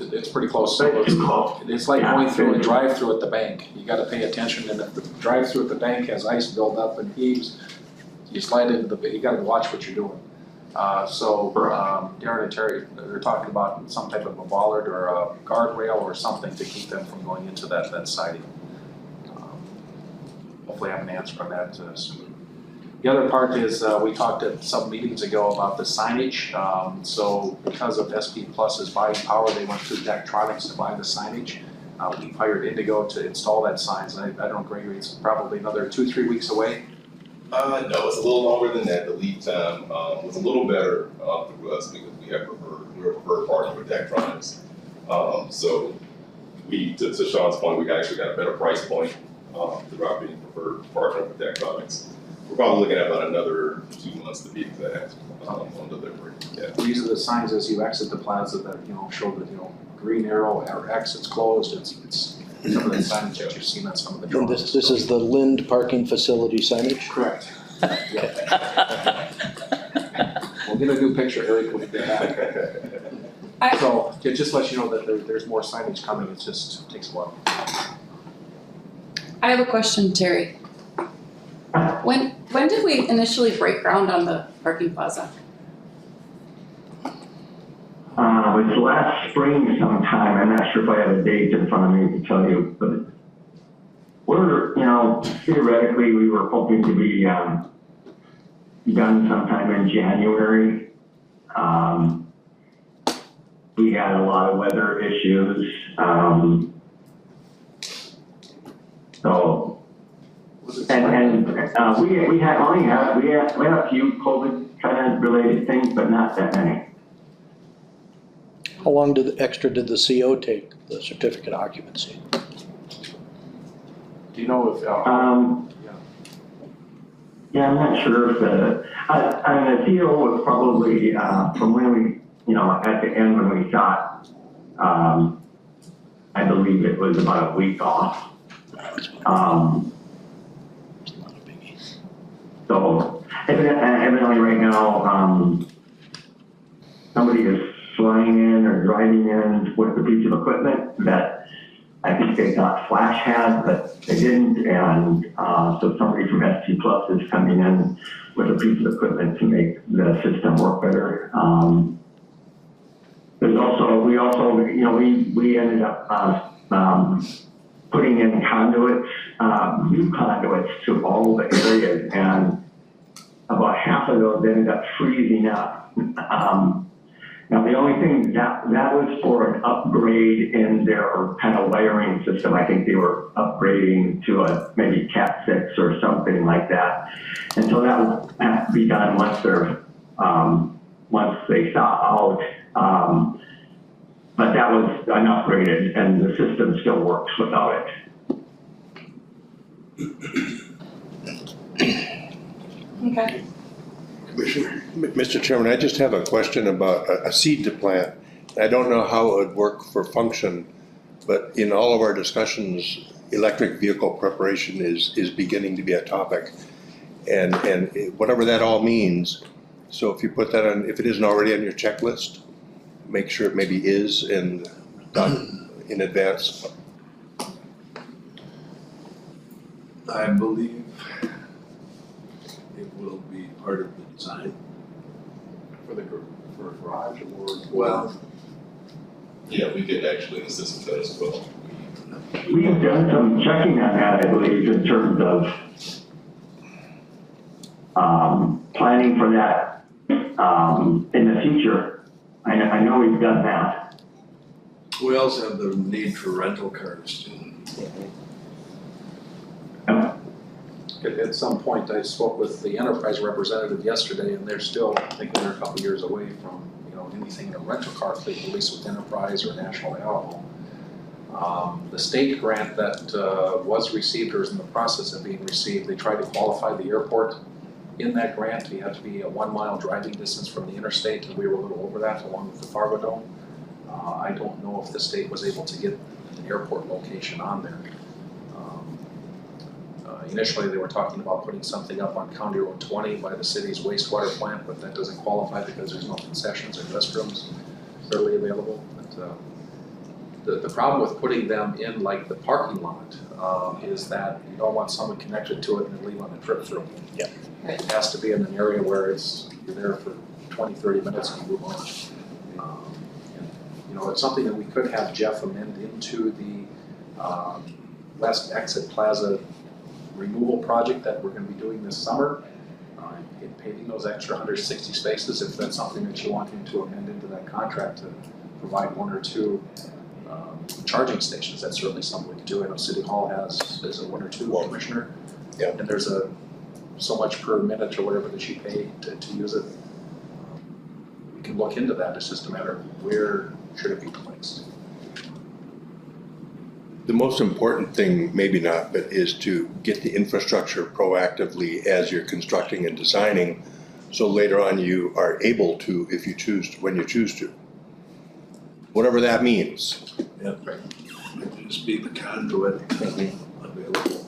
it's pretty close. So It's too close. it's like going through a drive-through at the bank. You gotta pay attention, and if the drive-through at the bank has ice buildup and heaves, you slide into you gotta watch what you're doing. Darren and Terry, they're talking about some type of a bollard or a guardrail or something to keep them from going into that siding. Hopefully I have an answer on that soon. The other part is, we talked at some meetings ago about the signage. So because of SP Plus's buying power, they went to Daktronics to buy the signage. We hired Indigo to install that signs. I don't know, Gregory, it's probably another 2-3 weeks away. No, it's a little longer than that. The lead time was a little better through us because we're a preferred partner with Daktronics. So to Sean's point, we actually got a better price point through our being preferred partner with Daktronics. We're probably looking at about another 2 months to be exact on delivery. Yeah. These are the signs as you exit the plaza that, show that, green arrow or X, it's closed. It's some of the signage that you've seen on some of the And drawings. this is the Lind parking facility signage? Correct. We'll get a new picture, Eric, when we get back. So, it just lets you know that there's more signage coming, it just takes a while. I have a question, Terry. When did we initially break ground on the parking plaza? It was last spring sometime. I'm not sure if I have a date in front of me to tell you, but we're, theoretically, we were hoping to be done sometime in January. We had a lot of weather issues. We had a few COVID kind of related things, but not that many. How long did the CO take, the certificate of occupancy? Do you know if, Yeah, I'm not sure if the CO was probably, from when we, at the end when we thought, I believe it was about a week off. So evidently right now, somebody is flying in or driving in with a piece of equipment that I think they thought Flash had, but they didn't. And so somebody from SP Plus is coming in with a piece of equipment to make the system work better. We ended up putting in conduits new conduits to all the areas, and about half of those ended up freezing up. Now, the only thing that was for an upgrade in their kind of wiring system. I think they were upgrading to a maybe Cat 6 or something like that. And so that will have to be done once they thaw out. But that was an upgrade, and the system still works without it. Okay. Commissioner, Mr. Chairman, I just have a question about a seed to plant. I don't know how it would work for function, but in all of our discussions, electric vehicle preparation is beginning to be a topic. And whatever that all means, so if you put that on, if it isn't already on your checklist, make sure it maybe is and done in advance. I believe it will be part of the design. For a garage or? Well, Yeah, we did actually assist with that as well. We have done some checking on that, I believe, in terms of planning for that in the future. I know we've done that. we also have the need for rental cars too. At some point, I spoke with the enterprise representative yesterday, and they're still, I think they're a couple years away from, anything in a rental car fleet, at least with Enterprise or National Alamo. The state grant that was received or is in the process of being received, they tried to qualify the airport in that grant. You had to be a 1 mile driving distance from the interstate, and we were a little over that along with the Fargo Dome. I don't know if the state was able to get an airport location on there. Initially, they were talking about putting something up on County Road 20 by the city's wastewater plant, but that doesn't qualify because there's no concessions or restrooms readily available. But the problem with putting them in like the parking lot is that you don't want someone connected to it and then leave on a trip through. Yeah. It has to be in an area where you're there for 20, 30 minutes and you move on. It's something that we could have Jeff amend into the West Exit Plaza removal project that we're going to be doing this summer, in paving those extra 160 spaces, if that's something that you want him to amend into that contract to provide 1 or 2 charging stations. That's certainly something we can do. I know City Hall has, is it 1 or 2, Commissioner? Yeah. And there's so much per minute or whatever that you pay to use it. We can look into that. It's just a matter of where should it be placed. The most important thing, maybe not, but is to get the infrastructure proactively as you're constructing and designing, so later on you are able to, if you choose to, when you choose to. Whatever that means. Yeah, just be the conduit available.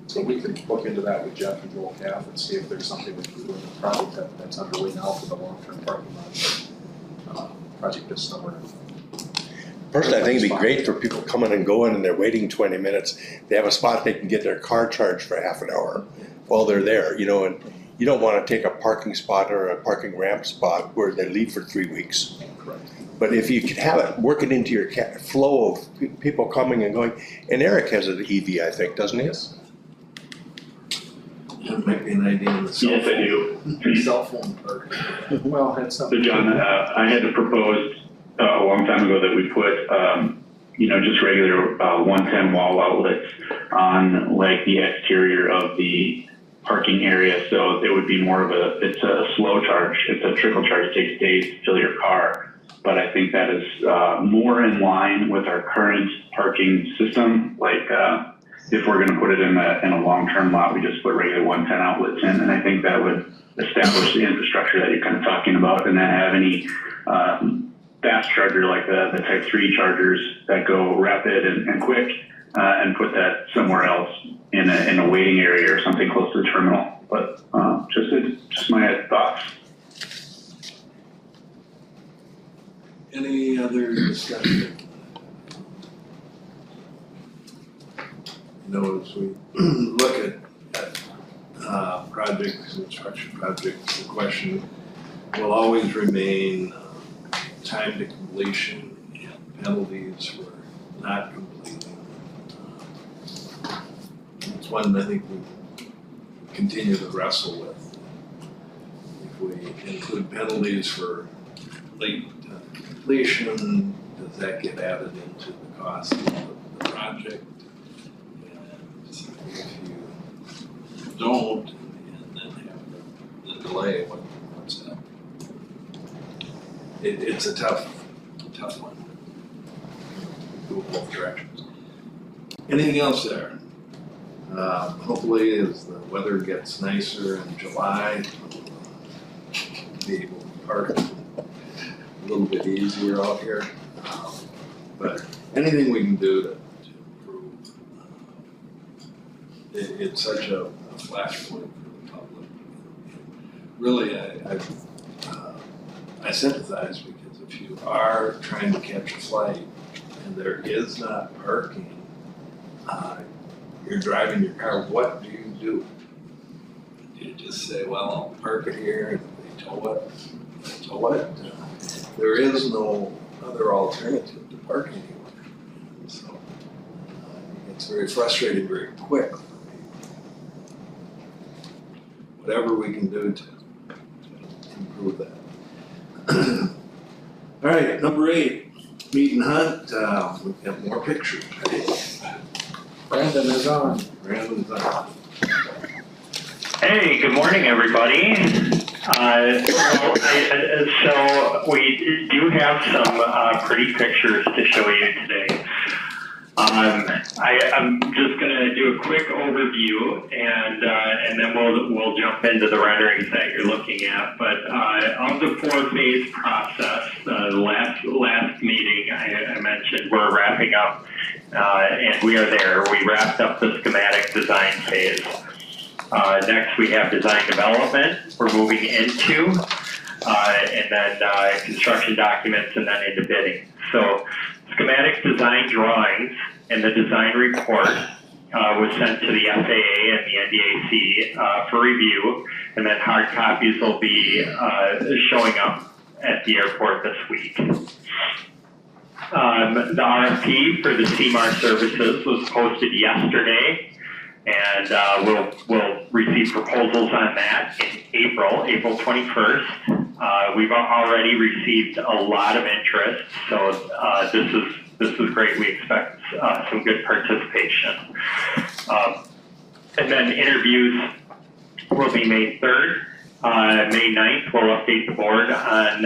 So we could look into that with Jeff and Joel Caff and see if there's something we can do in the project that's underway now for the long-term parking lot project this summer. Personally, I think it'd be great for people coming and going and they're waiting 20 minutes. They have a spot they can get their car charged for half an hour while they're there, and you don't want to take a parking spot or a parking ramp spot where they leave for 3 weeks. Correct. But if you could have it working into your flow of people coming and going, and Eric has an EV, I think, doesn't he? Yes. That might be an idea in the cell Yes, I phone. do. Cell phone park. Well, that's So something. John, I had proposed a long time ago that we put, just regular 110 wall outlets on like the exterior of the parking area. So it would be more of it's a slow charge. It's a trickle charge. It takes days to fill your car. But I think that is more in line with our current parking system. Like if we're going to put it in a long-term lot, we just put regular 110 outlets in. And I think that would establish the infrastructure that you're kind of talking about, and then have any fast charger like the Type 3 chargers that go rapid and quick, and put that somewhere else in a waiting area or something close to the terminal. But just my thoughts. Any other discussion? As we look at projects, construction projects, the question will always remain time to completion and penalties for not completing. one I think we continue to wrestle with. If we include penalties for late completion, does that get added into the cost of the project? And if you don't, and then have the delay, what's that? It's a tough one. Go both directions. Anything else there? Hopefully, as the weather gets nicer in July, be able to park a little bit easier out here. But anything we can do to improve, it's such a flashpoint for the public. Really, I sympathize because if you are trying to catch a flight and there is not parking, you're driving your car, what do? Do you just say, well, I'll park it here, and they tow it? There is no other alternative to parking anywhere. And so it's very frustrating very quick for people. Whatever we can do to improve that. All right, number 8, meet and hunt. We've got more pictures. Brandon is on. Brandon's on. Hey, good morning, everybody. So we do have some pretty pictures to show you today. I'm just going to do a quick overview, and then we'll jump into the renderings that you're looking at. But on the 4-phase process, the last meeting I mentioned, we're wrapping up, and we are there. We wrapped up the schematic design phase. Next, we have design development we're moving into, and then construction documents, and then into bidding. So schematic design drawings and the design report was sent to the FAA and the NDAC for review, and then hard copies will be showing up at the airport this week. The RFP for the CMAR services was posted yesterday, and we'll receive proposals on that in April 21st. We've already received a lot of interest, so this is great. We expect some good participation. And then interviews will be May 3rd. May 9th, we'll update the board on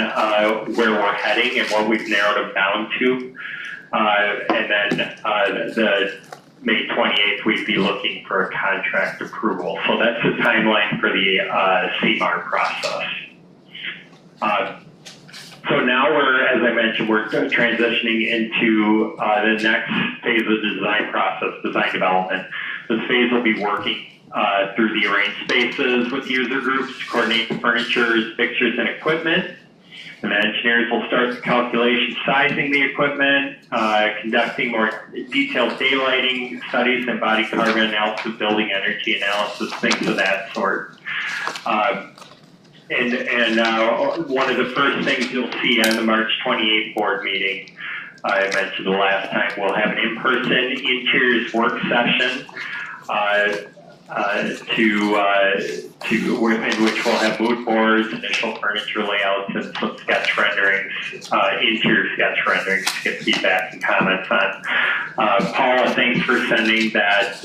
where we're heading and what we've narrowed them down to. And then the May 28th, we'd be looking for a contract approval. So that's the timeline for the CMAR process. So now as I mentioned, we're transitioning into the next phase of the design process, design development. This phase will be working through the arranged spaces with user groups to coordinate the furniture, fixtures, and equipment. And the engineers will start the calculation, sizing the equipment, conducting more detailed daylighting studies and body carbon analysis, building energy analysis, things of that sort. And one of the first things you'll see on the March 28th board meeting, I mentioned the last time, we'll have an in-person interiors work session in which we'll have mood boards, initial furniture layouts, and some sketch renderings, interior sketch renderings to get feedback and comments on. Paula, thanks for sending that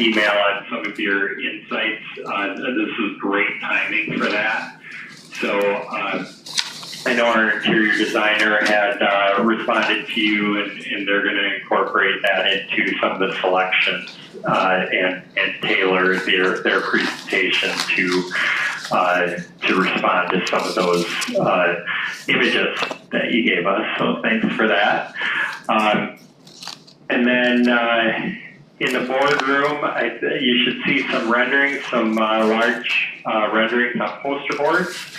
email on some of your insights. This is great timing for that. So I know our interior designer had responded to you, and they're going to incorporate that into some of the selections and tailor their presentation to respond to some of those images that you gave us. So thanks for that. And then in the boardroom, you should see some renderings, some large renderings on poster boards.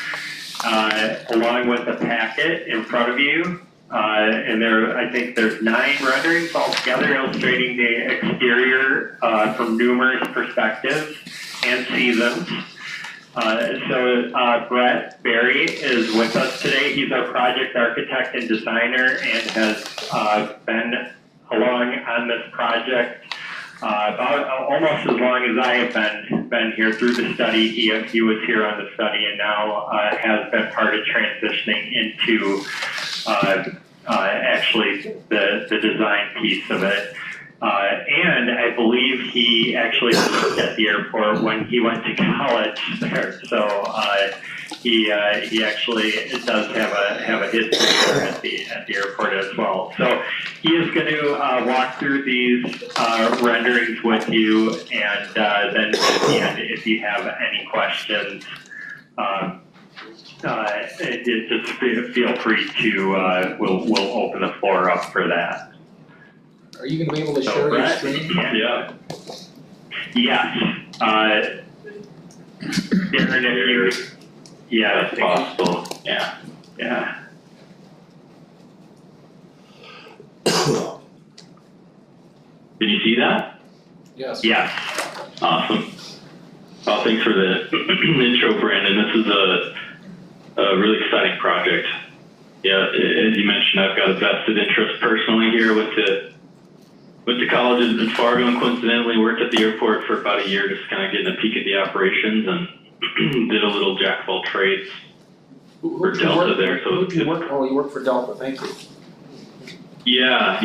Along with the packet in front of you. And I think there's 9 renderings altogether illustrating the exterior from numerous perspectives and seasons. So Brett Berry is with us today. He's our project architect and designer and has been along on this project about almost as long as I have been here through the study. He was here on the study and now has been part of transitioning into actually the design piece of it. And I believe he actually worked at the airport when he went to college there. So he actually does have a history there at the airport as well. So he is going to walk through these renderings with you, and then at the end, if you have any questions, just feel free to. We'll open the floor up for that. Are you gonna be able to share your screen? Yeah. Yes. Darren, if you, yeah, if possible. Yeah. Yeah. Did you see that? Yes. Yes. Awesome. Well, thanks for the intro, Brandon. This is a really exciting project. Yeah, as you mentioned, I've got a vested interest personally here with the college in Fargo, and coincidentally worked at the airport for about a year, just kind of getting a peek at the operations, and did a little jack of all trades for Delta there. So you work for Delta. Thank you. Yeah.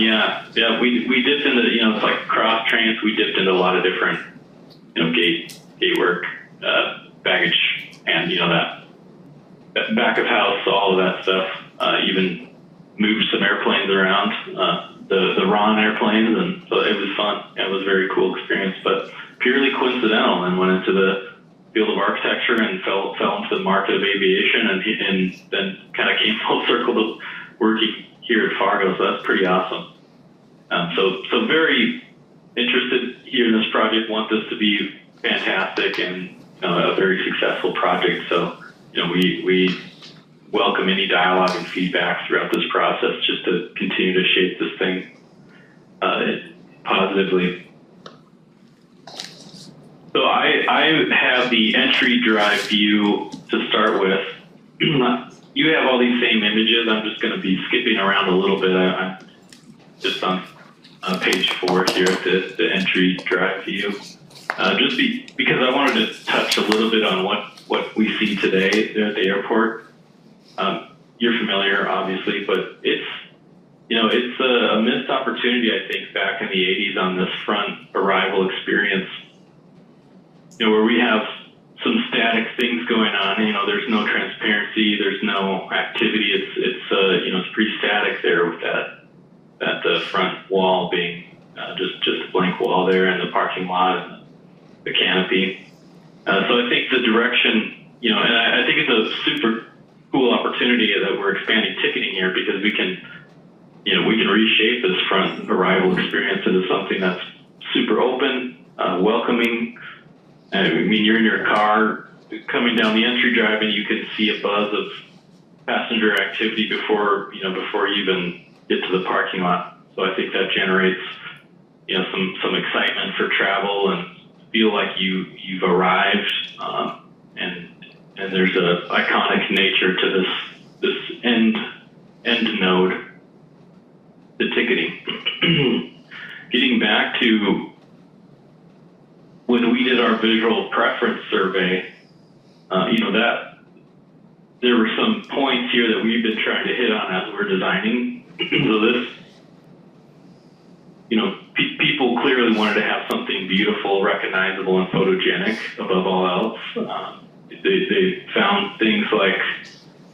We dipped into, it's like cross trains. We dipped into a lot of different, gate work, baggage, and that back of house, all of that stuff. Even moved some airplanes around. The Ron airplanes, and so it was fun. It was a very cool experience, but purely coincidental, and went into the field of architecture and fell into the market of aviation, and then kind of came full circle to working here at Fargo. So that's pretty awesome. So very interested here in this project. Want this to be fantastic and a very successful project. So we welcome any dialogue and feedback throughout this process, just to continue to shape this thing positively. So I have the entry drive view to start with. You have all these same images. I'm just going to be skipping around a little bit. I'm just on page 4 here at the entry drive view. Because I wanted to touch a little bit on what we see today there at the airport. You're familiar, obviously, but it's a missed opportunity, I think, back in the 80s on this front arrival experience, where we have some static things going on. There's no transparency, there's no activity. It's pretty static there with that front wall being just a blank wall there, and the parking lot and the canopy. So I think the direction, and I think it's a super cool opportunity that we're expanding ticketing here, because we can reshape this front arrival experience into something that's super open, welcoming. You're in your car coming down the entry drive, and you can see a buzz of passenger activity before you even get to the parking lot. So I think that generates some excitement for travel, and feel like you've arrived, and there's a iconic nature to this end node, the ticketing. Getting back to when we did our visual preference survey, that there were some points here that we've been trying to hit on as we're designing. So this, people clearly wanted to have something beautiful, recognizable, and photogenic above all else. They found things like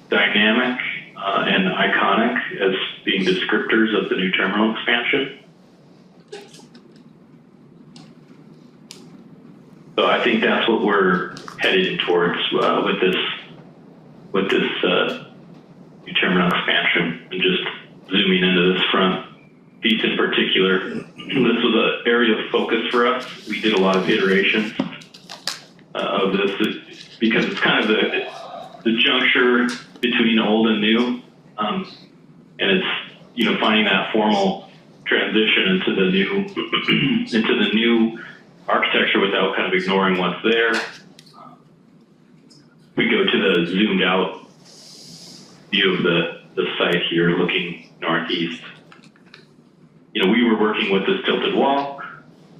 dynamic and iconic as being descriptors of the new terminal expansion. So I think that's what we're headed towards with this new terminal expansion, and just zooming into this front piece in particular. This was an area of focus for us. We did a lot of iterations of this, because it's kind of the juncture between old and new, and it's finding that formal transition into the new architecture without kind of ignoring what's there. We go to the zoomed out view of the site here, looking northeast. We were working with this tilted wall,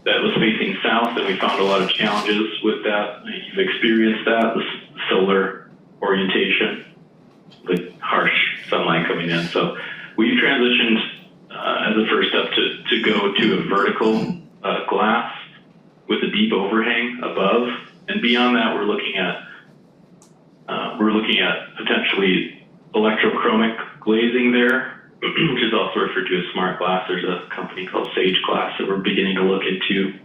that was facing south, and we found a lot of challenges with that. You've experienced that, the solar orientation, the harsh sunlight coming in. So we've transitioned as a first step to go to a vertical glass with a deep overhang above, and beyond that, we're looking at potentially electrochromic glazing there, which is also referred to as smart glass. There's a company called Sage Glass that we're beginning to look into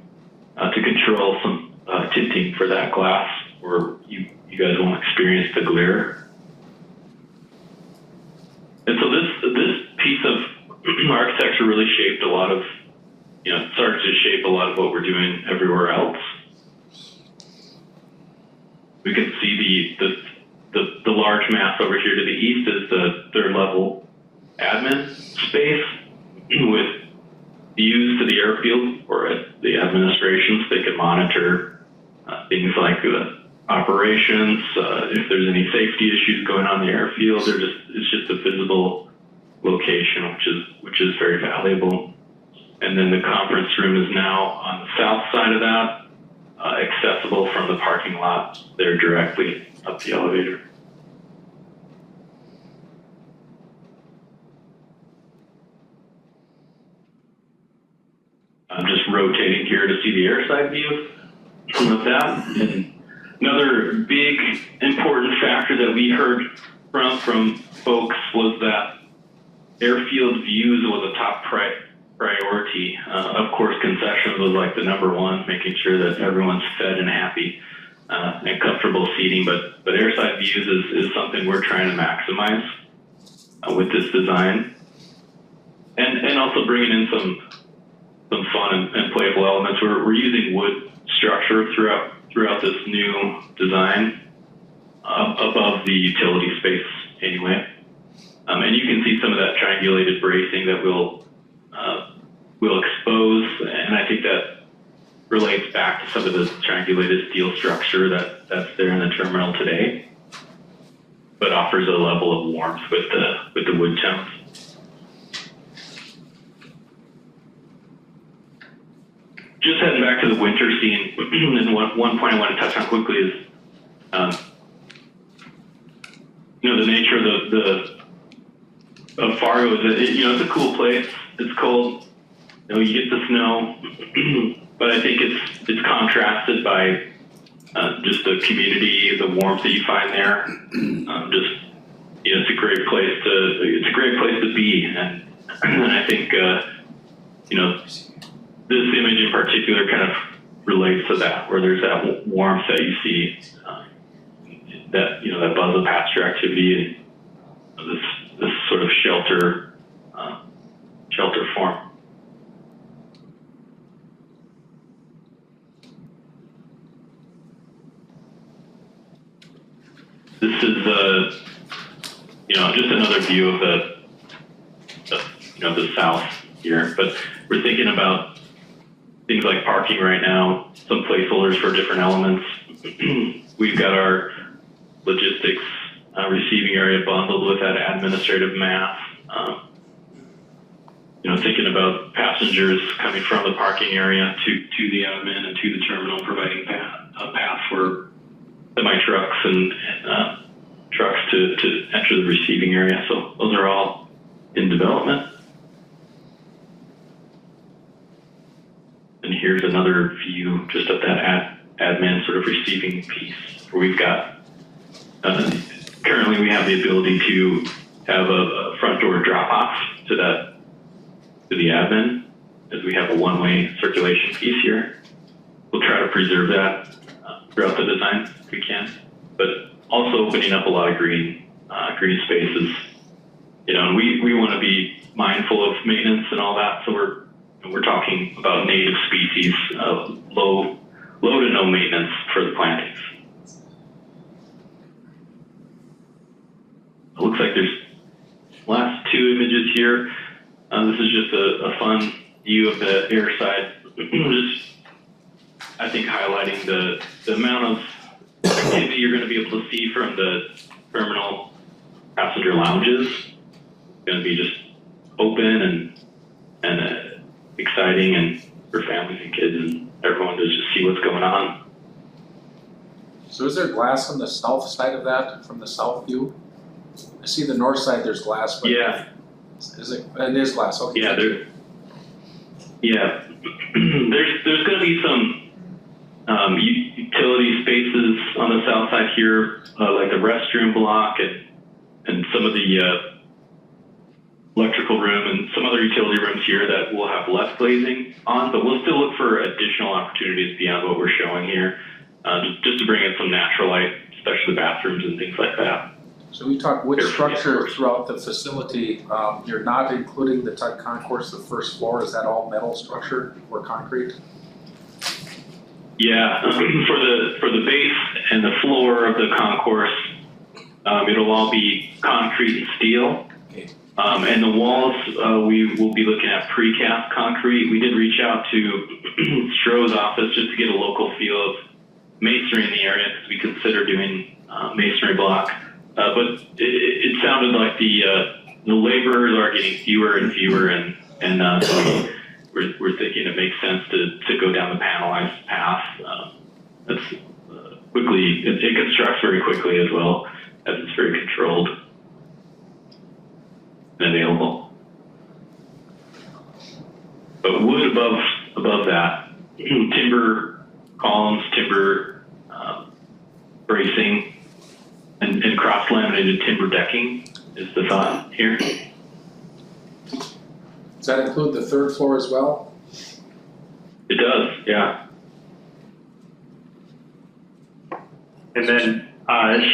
to control some tinting for that glass, where you guys won't experience the glare. And so this piece of architecture really shaped a lot of, started to shape a lot of what we're doing everywhere else. We can see the large mass over here to the east is the third level admin space with views to the airfield or at the administration, so they can monitor things like the operations, if there's any safety issues going on in the airfield. It's just a visible location, which is very valuable. And then the conference room is now on the south side of that, accessible from the parking lot there directly up the elevator. I'm just rotating here to see the airside view of that. And another big important factor that we heard from folks was that airfield views was a top priority. Of course, concessions was like the number one, making sure that everyone's fed and happy and comfortable seating. But airside views is something we're trying to maximize with this design, and also bringing in some fun and playful elements. We're using wood structure throughout this new design above the utility space anyway. And you can see some of that triangulated bracing that we'll expose, and I think that relates back to some of the triangulated steel structure that's there in the terminal today, but offers a level of warmth with the wood tones. Just heading back to the winter scene, and one point I want to touch on quickly is, the nature of Fargo is that it's a cool place. It's cold. You get the snow, but I think it's contrasted by just the community, the warmth that you find there. It's a great place to be, and I think this image in particular kind of relates to that, where there's that warmth that you see, that buzz of pasture activity, and this sort of shelter form. This is just another view of the south here, but we're thinking about things like parking right now, some placeholders for different elements. We've got our logistics receiving area bundled with that administrative mass. Thinking about passengers coming from the parking area to the admin and to the terminal, providing a path for semi-trucks and trucks to enter the receiving area. So those are all in development. And here's another view just of that admin sort of receiving piece, where we've got, currently we have the ability to have a front door drop off to the admin, as we have a one-way circulation piece here. We'll try to preserve that throughout the design if we can, but also opening up a lot of green spaces. And we want to be mindful of maintenance and all that, so we're talking about native species, low to no maintenance for the plantings. It looks like there's last two images here. This is just a fun view of the air side. Just, I think, highlighting the amount of activity you're going to be able to see from the terminal passenger lounges. It's going to be just open and exciting, and for families and kids and everyone to just see what's going on. So is there glass on the south side of that, from the south view? I see the north side, there's glass, but. Yeah. Is it, it is glass, okay. Yeah, there's going to be some utility spaces on the south side here, like the restroom block and some of the electrical room and some other utility rooms here that will have less glazing on, but we'll still look for additional opportunities beyond what we're showing here, just to bring in some natural light, especially the bathrooms and things like that. So we talked wood structure throughout the facility. You're not including the tech concourse, the first floor. Is that all metal structure or concrete? Yeah, for the base and the floor of the concourse, it'll all be concrete and steel. Okay. And the walls, we will be looking at precast concrete. We did reach out to Stroh's office just to get a local feel of masonry in the area because we consider doing masonry block. But it sounded like the laborers are getting fewer and fewer, and so we're thinking it makes sense to go down the panelized path. That's quickly, it constructs very quickly as well, as it's very controlled and available. But wood above that, timber columns, timber bracing, and cross-laminated timber decking is the thought here. Does that include the third floor as well? It does, yeah. And then,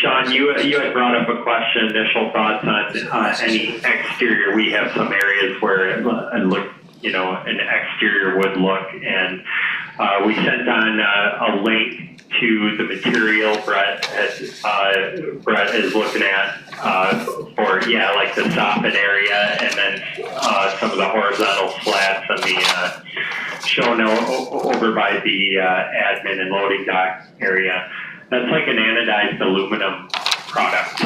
Sean, you had brought up a question, initial thoughts on any exterior. We have some areas where it look, an exterior would look, and we sent on a link to the material Brett is looking at for like the soffit area, and then some of the horizontal slats on the shown over by the admin and loading dock area. That's like an anodized aluminum product,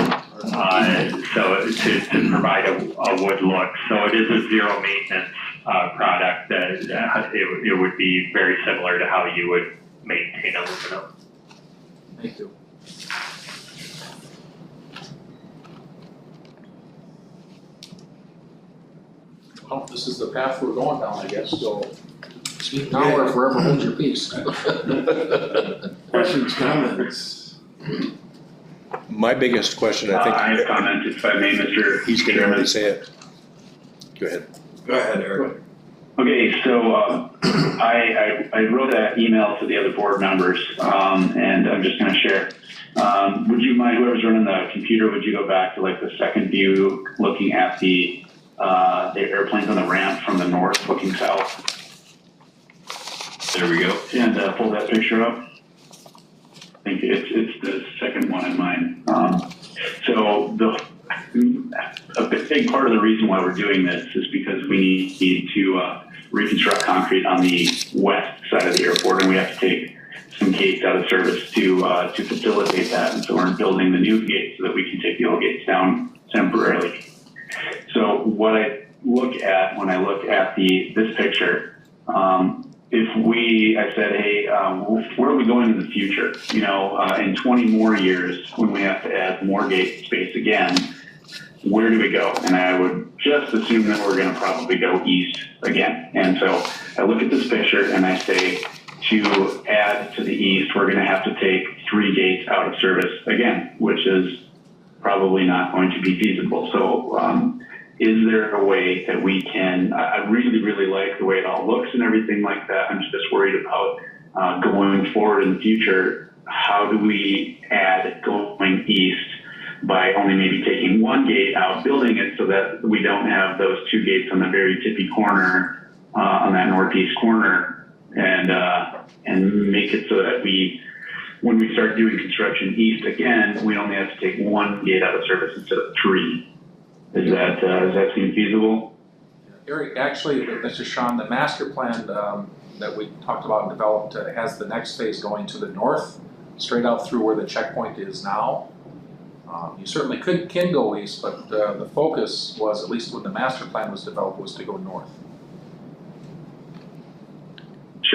so to provide a wood look. So it is a zero maintenance product. It would be very similar to how you would maintain aluminum. Thank you. Well, this is the path we're going down, I guess, so speak now or forever hold your peace. Questions, comments? My biggest question, I I have think, commented, if I may, Mr. he's gonna already say it. Go ahead. Go ahead, Eric. Okay, so I wrote that email to the other board members, and I'm just going to share. Would you mind, whoever's running the computer, would you go back to like the second view, looking at the airplanes on the ramp from the north, looking south? There we go. And pull that picture up. I think it's the second one in mine. So a big part of the reason why we're doing this is because we need to reconstruct concrete on the west side of the airport, and we have to take some gates out of service to facilitate that. And so we're building the new gates so that we can take the old gates down temporarily. So what I look at when I look at this picture, I said, hey, where are we going in the future? In 20 more years, when we have to add more gate space again, where do we go? And I would just assume that we're going to probably go east again. And so I look at this picture and I say, to add to the east, we're going to have to take 3 gates out of service again, which is probably not going to be feasible. So is there a way that we can, I really, really like the way it all looks and everything like that. I'm just worried about going forward in the future. How do we add going east by only maybe taking 1 gate out, building it so that we don't have those 2 gates on the very tippy corner, on that northeast corner, and make it so that when we start doing construction east again, we only have to take 1 gate out of service instead of 3. Does that seem feasible? Eric, actually, Mr. Sean, the master plan that we talked about and developed has the next phase going to the north, straight out through where the checkpoint is now. You certainly can go east, but the focus was, at least when the master plan was developed, was to go north.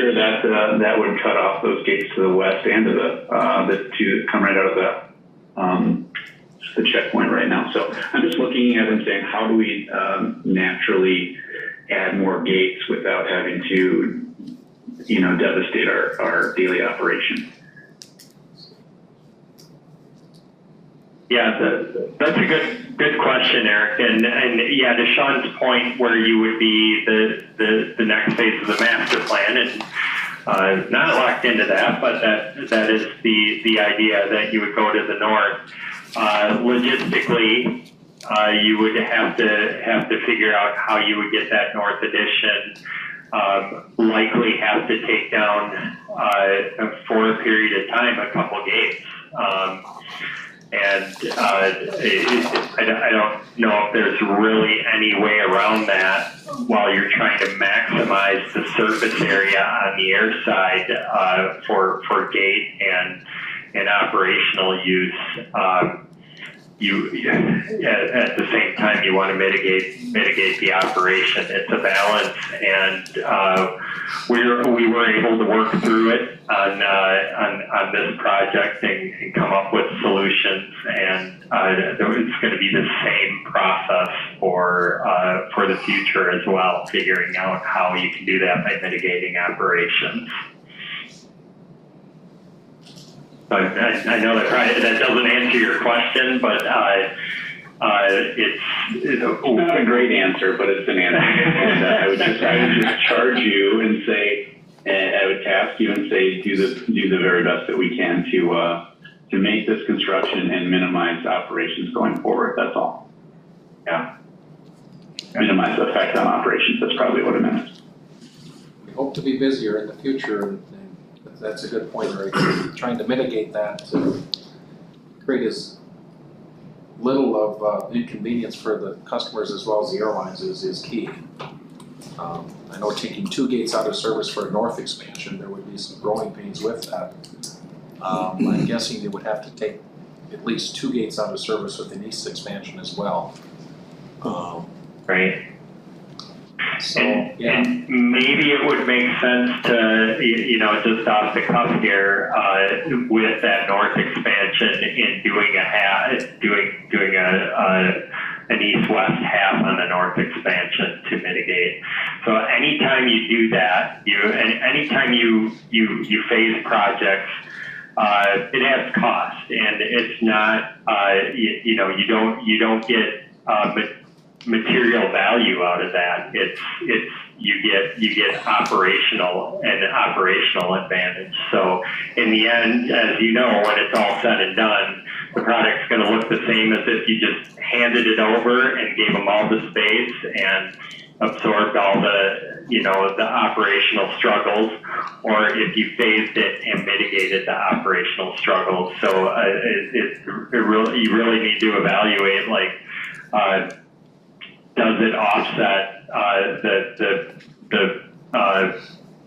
Sure, that would cut off those gates to the west and to the two that come right out of the checkpoint right now. So I'm just looking at it and saying, how do we naturally add more gates without having to, devastate our daily operation? Yeah, that's a good question, Eric. And yeah, to Sean's point, where you would be the next phase of the master plan, and not locked into that, but that is the idea that you would go to the north. Logistically, you would have to figure out how you would get that north addition. Likely have to take down for a period of time a couple gates. And I don't know if there's really any way around that while you're trying to maximize the surface area on the air side for gate and operational use. At the same time, you want to mitigate the operation. It's a balance, and we were able to work through it on this project and come up with solutions. And it's going to be the same process for the future as well, figuring out how you can do that by mitigating operations. I know that doesn't answer your question, but it's not a great answer, but it's an answer. And I would just charge you and say, and I would task you and say, do the very best that we can to make this construction and minimize operations going forward. That's all. Yeah. Minimize the effect on operations. That's probably what it meant. We hope to be busier in the future, and that's a good point, right? Trying to mitigate that to create as little of inconvenience for the customers as well as the airlines is key. I know taking 2 gates out of service for a north expansion, there would be some growing pains with that. I'm guessing they would have to take at least 2 gates out of service with an east expansion as well. Right. So, and maybe it would make sense to, just off the cuff here, with that north expansion in doing an east-west half on the north expansion to mitigate. So anytime you do that, anytime you phase projects, it adds cost, and it's not, you don't get material value out of that. You get operational advantage. So in the end, as you know, when it's all said and done, the product's going to look the same as if you just handed it over and gave them all the space and absorbed all the operational struggles, or if you phased it and mitigated the operational struggles. So you really need to evaluate, like, does it offset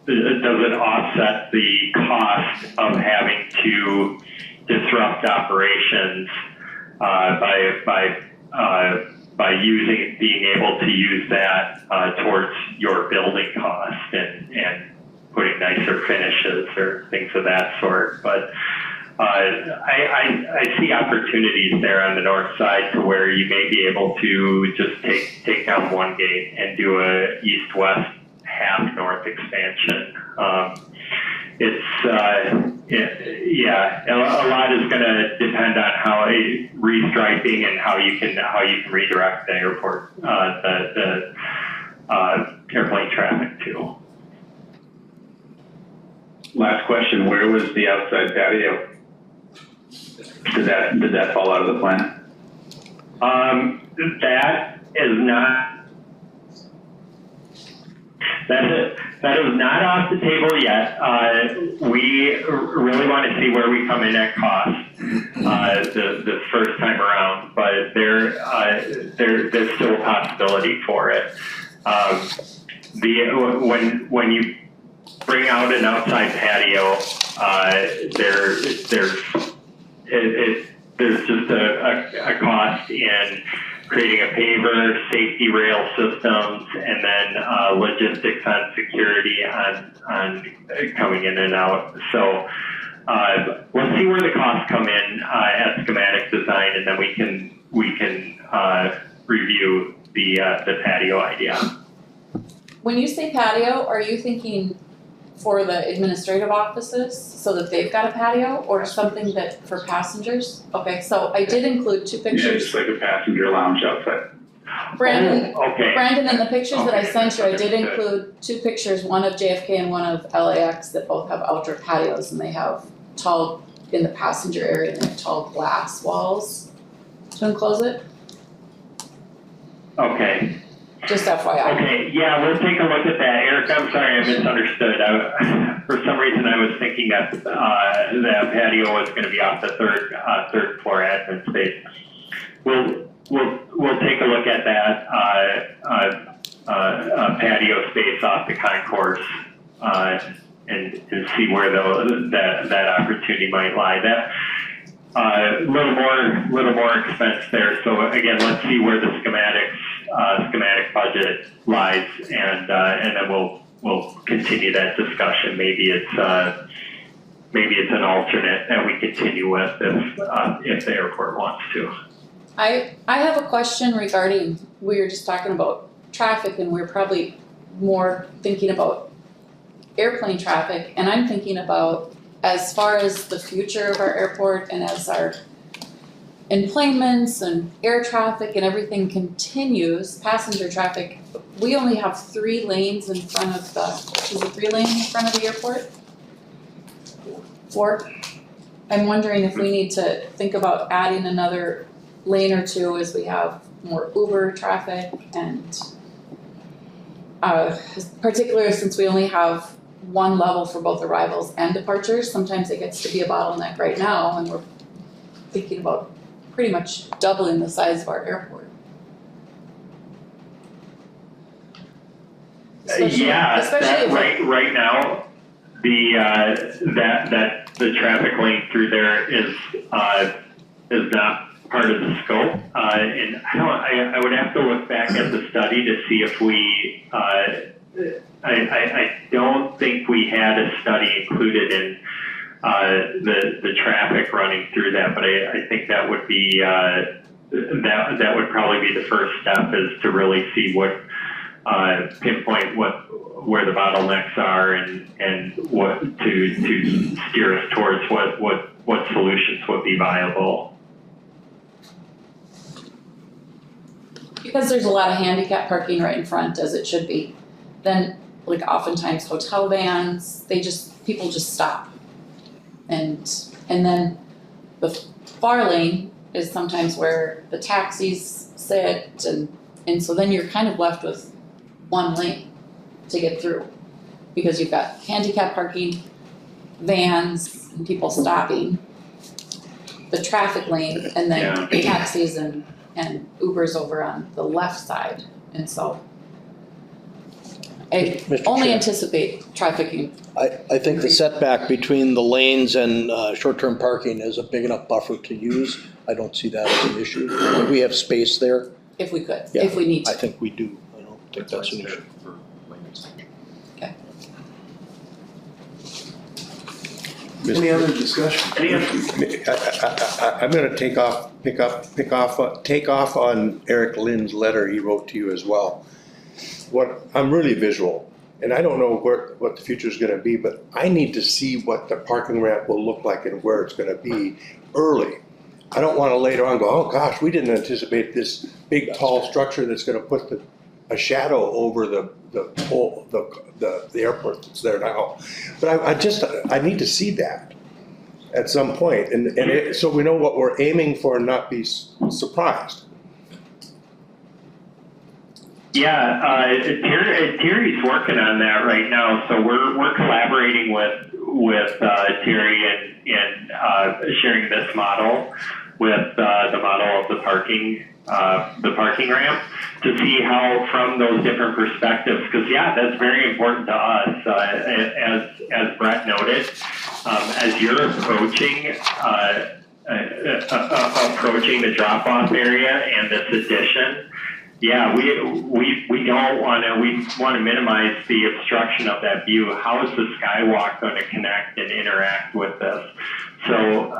does it offset the cost of having to disrupt operations by being able to use that towards your building cost and putting nicer finishes or things of that sort. But I see opportunities there on the north side to where you may be able to just take down 1 gate and do a east-west half north expansion. A lot is going to depend on how restriping and how you can redirect the airport, the airplane traffic too. Last question: where was the outside patio? Did that fall out of the plan? That is not off the table yet. We really want to see where we come in at cost the first time around, but there's still a possibility for it. When you bring out an outside patio, there's just a cost in creating a paver, safety rail systems, and then logistics on security on coming in and out. So let's see where the costs come in at schematic design, and then we can review the patio idea. When you say patio, are you thinking for the administrative offices so that they've got a patio, or something that for passengers? Okay, so I did include 2 Yeah, pictures. just like a passenger lounge outside. Brandon, Okay. Brandon, in the pictures that I Okay. sent you, I did Good. include 2 pictures, one of JFK and one of LAX, that both have outdoor patios, and they have tall, in the passenger area, they have tall glass walls to enclose it, Okay. just FYI. Okay, yeah, we'll take a look at that. Eric, I'm sorry, I misunderstood. For some reason, I was thinking that that patio was going to be off the third floor admin space. We'll take a look at that patio space off the concourse and see where that opportunity might lie. That little more expense there. So again, let's see where the schematic budget lies, and then we'll continue that discussion. Maybe it's an alternate that we continue with if the airport wants to. I have a question regarding, we were just talking about traffic, and we're probably more thinking about airplane traffic, and I'm thinking about, as far as the future of our airport and as our enplanements and air traffic and everything continues, passenger traffic, we only have 3 lanes in front of is it 3 lanes in front of the airport? 4? I'm wondering if we need to think about adding another lane or 2 as we have more Uber traffic, and particularly since we only have 1 level for both arrivals and departures, sometimes it gets to be a bottleneck right now, and we're thinking about pretty much doubling the size of our airport. Especially if Right now, the traffic lane through there is not part of the scope, and I would have to look back at the study to see if we. I don't think we had a study included in the traffic running through that, but I think that would be that would probably be the first step, is to really see what pinpoint where the bottlenecks are, and what to steer us towards what solutions would be viable. Because there's a lot of handicap parking right in front, as it should be, then like oftentimes hotel vans, people just stop. And then the far lane is sometimes where the taxis sit, and so then you're kind of left with 1 lane to get through, because you've got handicap parking, vans, and people stopping, the traffic lane, and then taxis and Ubers over on the left side, and so I Mr. only Chair. anticipate trafficking. I think the setback between the lanes and short-term parking is a big enough buffer to use. I don't see that as an issue. If we have space there, If we could, Yeah, if we need I to. think we do. I don't think that's an issue. Any other discussion? I'm gonna take off on Eric Lynn's letter he wrote to you as well. I'm really visual, and I don't know what the future's gonna be, but I need to see what the parking ramp will look like and where it's gonna be early. I don't wanna later on go, oh gosh, we didn't anticipate this big tall structure that's gonna put a shadow over the airport that's there now. But I need to see that at some point, so we know what we're aiming for and not be surprised. Yeah, Terry's working on that right now, so we're collaborating with Terry and sharing this model with the model of the parking ramp, to see how, from those different perspectives, because that's very important to us. As Brett noted, as you're approaching approaching the drop-off area and this addition, yeah, we don't wanna, we wanna minimize the obstruction of that view. How is the skywalk gonna connect and interact with this? So,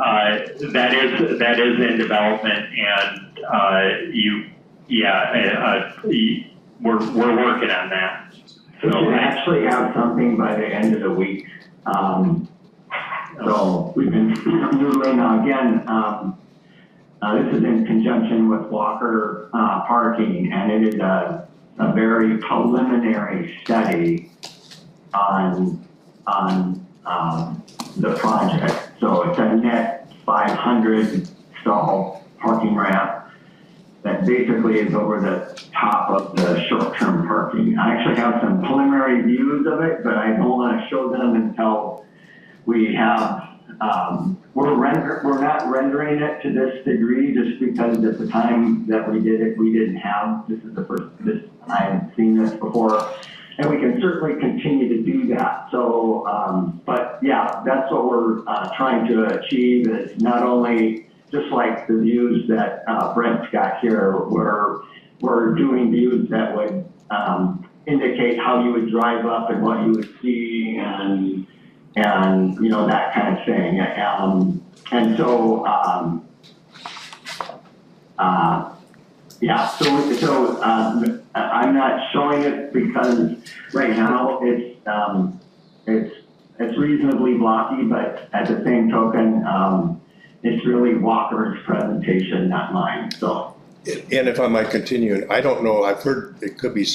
that is in development, and, we're working on that. We should actually have something by the end of the week. So we've been noodling again. This is in conjunction with Walker Parking, and it is a very preliminary study on the project. So it's a net 500 stall parking ramp that basically is over the top of the short-term parking. I actually have some preliminary views of it, but I don't want to show them until we have, we're not rendering it to this degree just because at the time that we did it, we didn't have, this is the first, I haven't seen this before. And we can certainly continue to do that. So, but yeah, that's what we're trying to achieve, is not only just like the views that Brent's got here, we're doing views that would indicate how you would drive up and what you would see and you know, that kind of thing. And so, yeah, so I'm not showing it because right now it's reasonably blocky, but at the same token, it's really Walker's presentation, not mine, so. And if I might continue, I don't know, I've heard it could be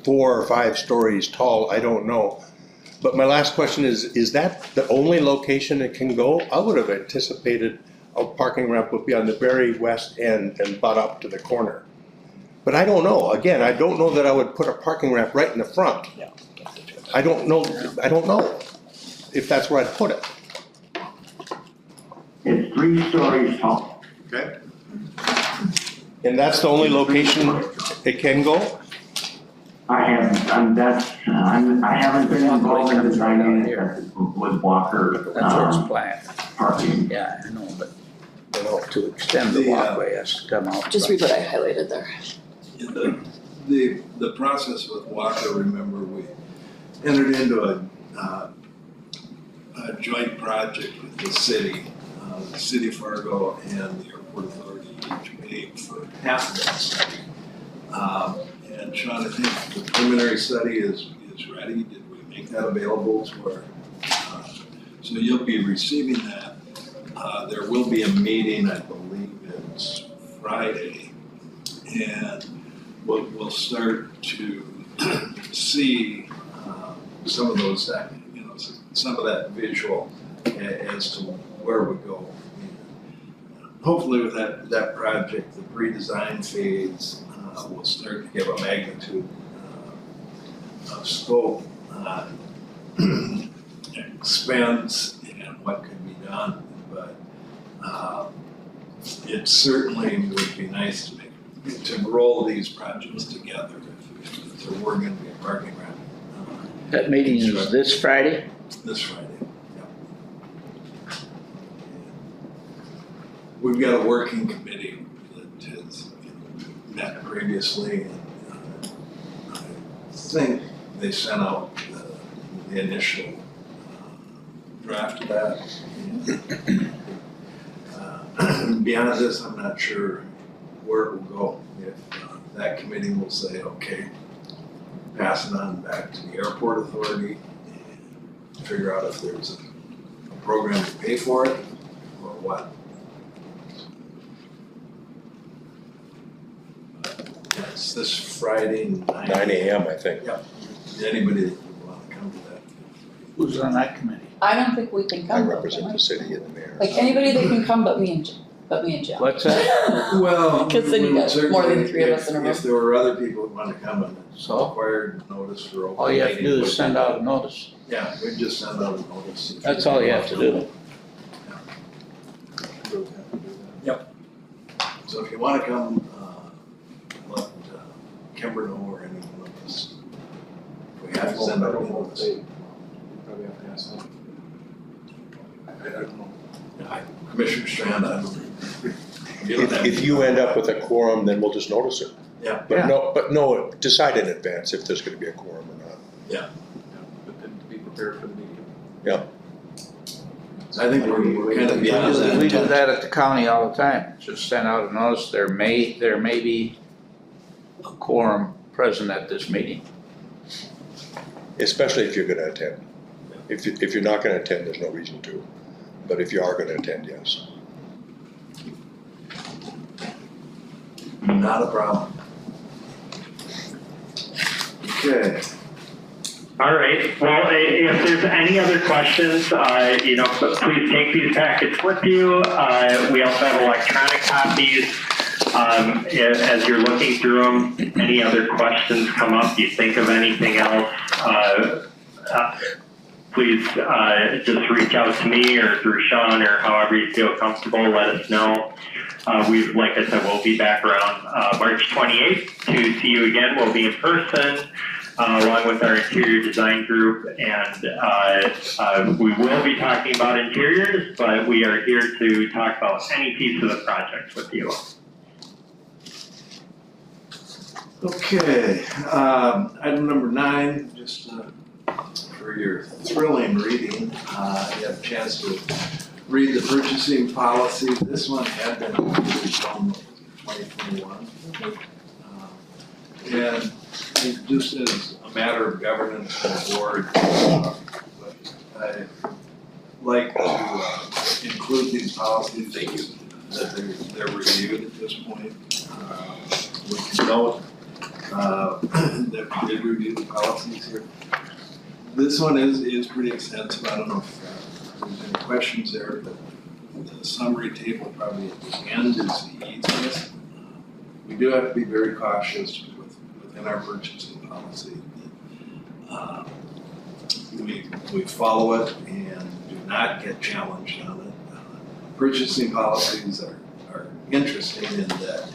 4 or 5 stories tall, I don't know. But my last question is that the only location it can go? I would have anticipated a parking ramp would be on the very west end and butt up to the corner. But I don't know, again, I don't know that I would put a parking ramp right in the front. I don't know if that's where I'd put it. It's 3 stories tall. Okay. And that's the only location it can go? I haven't been involved in designing it with Walker, That's what's planned. parking. Yeah, I know, but to extend the walkway has to come out. Just read what I highlighted there. The process with Walker, remember, we entered into a joint project with the city of Fargo and the Airport Authority each paid for half of that study. And Sean, I think the preliminary study is ready. Did we make that available to our, so you'll be receiving that. There will be a meeting, I believe it's Friday, and we'll start to see some of those, you know, some of that visual as to where we go. Hopefully with that project, the pre-design phase, we'll start to give a magnitude of scope on expense and what could be done. But it certainly would be nice to roll these projects together if there were going to be a parking ramp. That meeting is this Friday? This Friday, yeah. We've got a working committee that has met previously, and I think they sent out the initial draft of that. Beyond this, I'm not sure where it will go. If that committee will say, okay, pass it on back to the Airport Authority and figure out if there's a program to pay for it or what. It's this Friday, 9 a.m. I think. Yep. Anybody that would want to come to that. Who's on that committee? I don't think we can I come. represent the city and the mayor. Like anybody that can come but me and Jim. What's that? Well, Because then you got more than 3 of us in a room. If there were other people that want to come and So? required notice for open All you have to meeting, do is send out a notice. Yeah, we just send out a notice. That's all you have to do. Yep. So if you want to come, let Kimber know or anyone of us. We have to send out a notice. Probably have to ask them. I Commissioner Strand, If you end up with a quorum, then we'll just notice it. Yeah. But no, decide in advance if there's gonna be a quorum or not. But then be prepared for the meeting. I think we're kind of beyond that. We do that at the county all the time, just send out a notice, there may be a quorum present at this meeting. Especially if you're gonna attend. If you're not gonna attend, there's no reason to. But if you are gonna attend, yes. Not a problem. Okay. All right. Well, if there's any other questions, please take these packets with you. We also have electronic copies. As you're looking through them, any other questions come up, you think of anything else, please just reach out to me or through Sean or however you feel comfortable, let us know. Like I said, we'll be back around March 28th to see you again. We'll be in person along with our interior design group, and we will be talking about interiors, but we are here to talk about any piece of the project with you. Okay, item number 9, just for your thrilling reading, you have a chance to read the purchasing policy. This one had been introduced on 2021. And just as a matter of governance for the board, I like to include these policies that they're reviewed at this point. We can note that we did review the policies here. This one is pretty extensive. I don't know if there's any questions there, but the summary table probably at the end is the easiest. We do have to be very cautious within our purchasing policy. We follow it and do not get challenged on it. Purchasing policies are interesting in that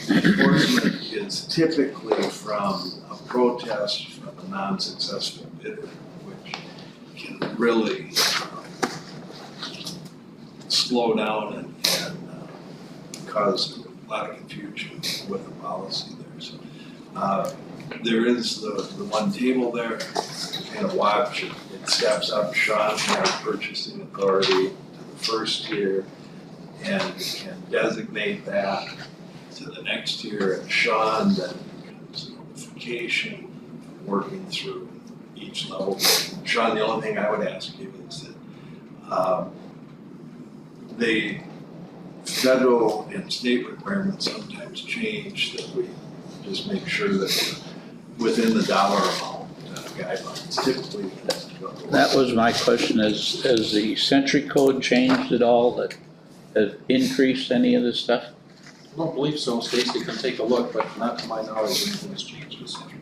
enforcement is typically from a protest from a non-successful bidder, which can really slow down and cause a lot of confusion with the policy there. So there is the one table there, kind of watch, it steps up. Sean has purchasing authority to the first tier and can designate that to the next tier, and Sean then becomes notification, working through each level. Sean, the only thing I would ask you is that the federal and state requirements sometimes change, that we just make sure that we're within the dollar amount guidelines. Typically, That was my question, has the century code changed at all, that has increased any of this stuff? I don't believe so. Stacy can take a look, but not to my knowledge, anything has changed with Century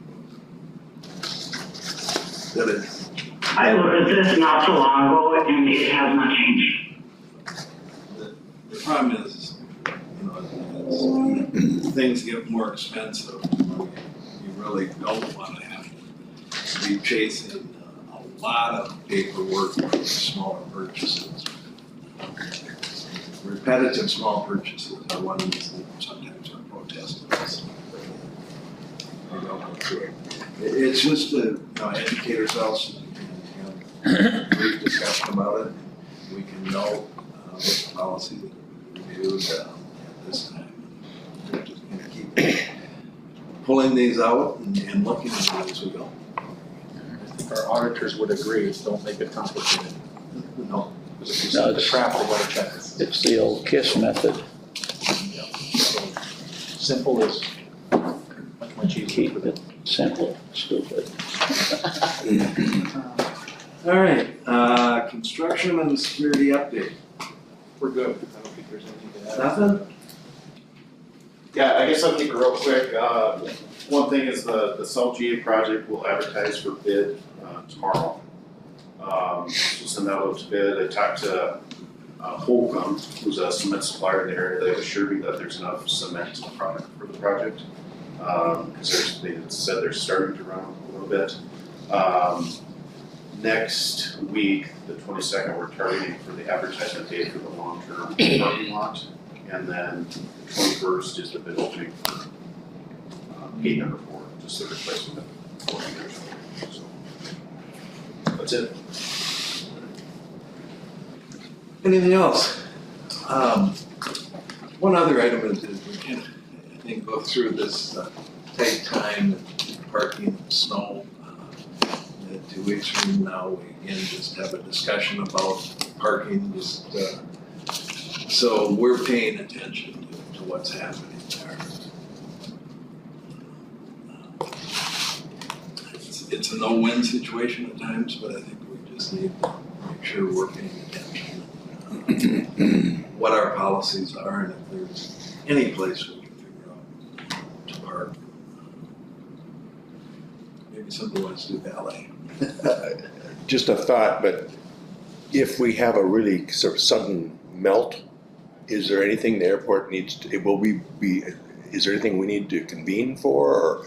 Code. that is, I looked at this not so long ago, and it has not changed. the problem is, as things get more expensive, you really don't want to have to be chasing a lot of paperwork for smaller purchases. Repetitive small purchases are ones that sometimes are protested. It's just to educate ourselves and have a brief discussion about it. We can know what the policy that we reviewed at this time. We're just going to keep pulling these out and looking at them as we go. I think our auditors would agree, don't make it complicated. No. Because if you see the trap, they gotta check it. It's the old KISS method. Yeah. So simple is much easier. Keep it simple, stupid. All right, construction and security update. We're good. I don't think there's anything to add. Nothing? Yeah, I guess I'll keep it real quick. One thing is the Salt GA project will advertise for bid tomorrow. So send that out to bid. I talked to Holcomb, who's a cement supplier in the area. They assured me that there's enough cement product for the project. Because they said they're starting to run a little bit. Next week, the 22nd, we're targeting for the advertisement date for the long-term parking lot. And then the 21st is the bid opening for gate number 4, just the replacement of 4 meters. So that's it. Anything else? One other item is we can, I think, go through this tight time, parking, snow. 2 weeks from now, we again just have a discussion about parking, just, so we're paying attention to what's happening there. It's a no-win situation at times, but I think we just need to make sure we're paying attention. What our policies are, and if there's any place we can figure out to park. Maybe somebody wants to do ballet. Just a thought, but if we have a really sort of sudden melt, is there anything the airport needs to, is there anything we need to convene for, or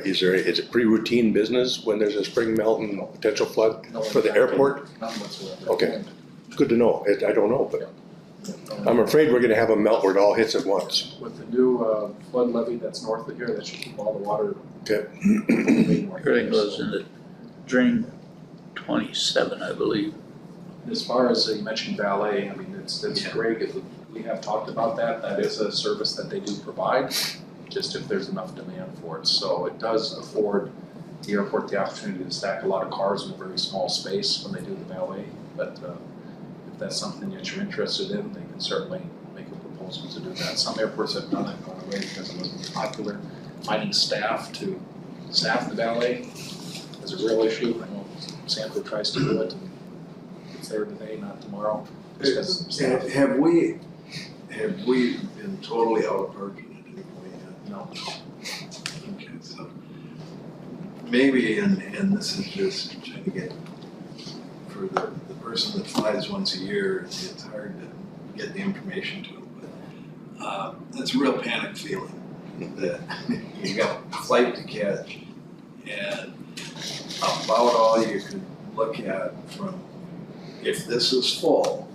is it pretty routine business when there's a spring melt and potential flood for the airport? None whatsoever. Okay, good to know. I don't know, but I'm afraid we're gonna have a melt where it all hits at once. With the new flood levee that's north of here, that should keep all the water. Okay. Everything goes into drain 27, I believe. As far as you mentioned valet, I mean, it's great. We have talked about that. That is a service that they do provide, just if there's enough demand for it. So it does afford the airport the opportunity to stack a lot of cars in a very small space when they do the valet. But if that's something that you're interested in, they can certainly make a proposal to do that. Some airports have done it, gone away because it wasn't popular. Finding staff to staff the valet is a real issue. I know Sanford tries to do it, and it's there today, not tomorrow. Have we been totally out of parking at any point yet? No. Okay, so maybe, and this is just trying to get, for the person that flies once a year, it's hard to get the information to them, but it's a real panic feeling that you got a flight to catch, and about all you could look at from, if this is full,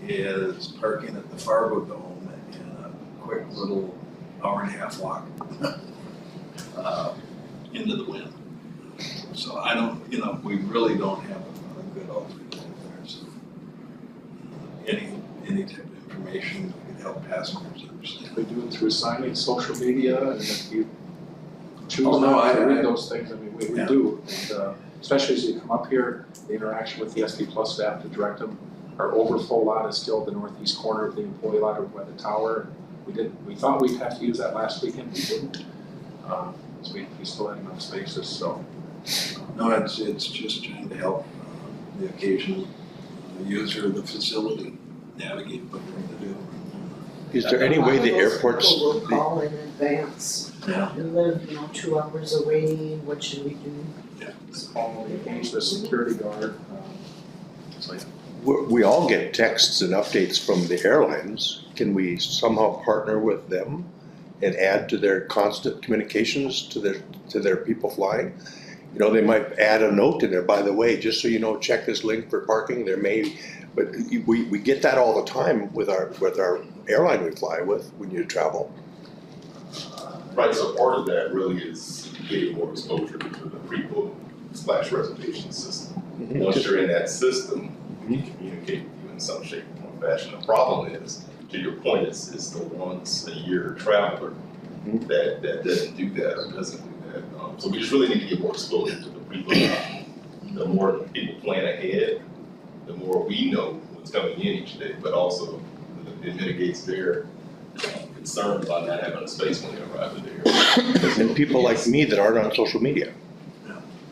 is parking at the Fargo Dome and a quick little hour-and-a-half walk into the wind. So I don't, we really don't have a good alternative there. So any type of information that could help passengers understand. We do it through signage, social media, and if you choose Oh, no, not to I- read those things, I mean, we Yeah. do. And especially as you come up here, the interaction with the SD Plus staff to direct them. Our overflow lot is still at the northeast corner of the employee lot over by the tower. We thought we'd have to use that last weekend, we didn't. So we still had enough spaces, so. No, it's just trying to help the occasional user of the facility navigate what they're going to do. Is there any way the airports? People will call in advance Yeah. and live, 2 hours away, what should we do? Call, engage the security guard. It's like, We all get texts and updates from the airlines. Can we somehow partner with them and add to their constant communications to their people flying? They might add a note in there, by the way, just so you know, check this link for parking. There may, but we get that all the time with our airline we fly with when you travel. Right, so part of that really is getting more exposure to the pre-book / reservation system. Once you're in that system, we communicate with you in some shape or fashion. The problem is, to your point, it's the once a year traveler that doesn't do that or doesn't do that. So we just really need to get more exposure to the pre-book. The more people plan ahead, the more we know what's coming in each day, but also it mitigates their concern about not having a space when they arrive at the airport. And people like me that aren't on social media.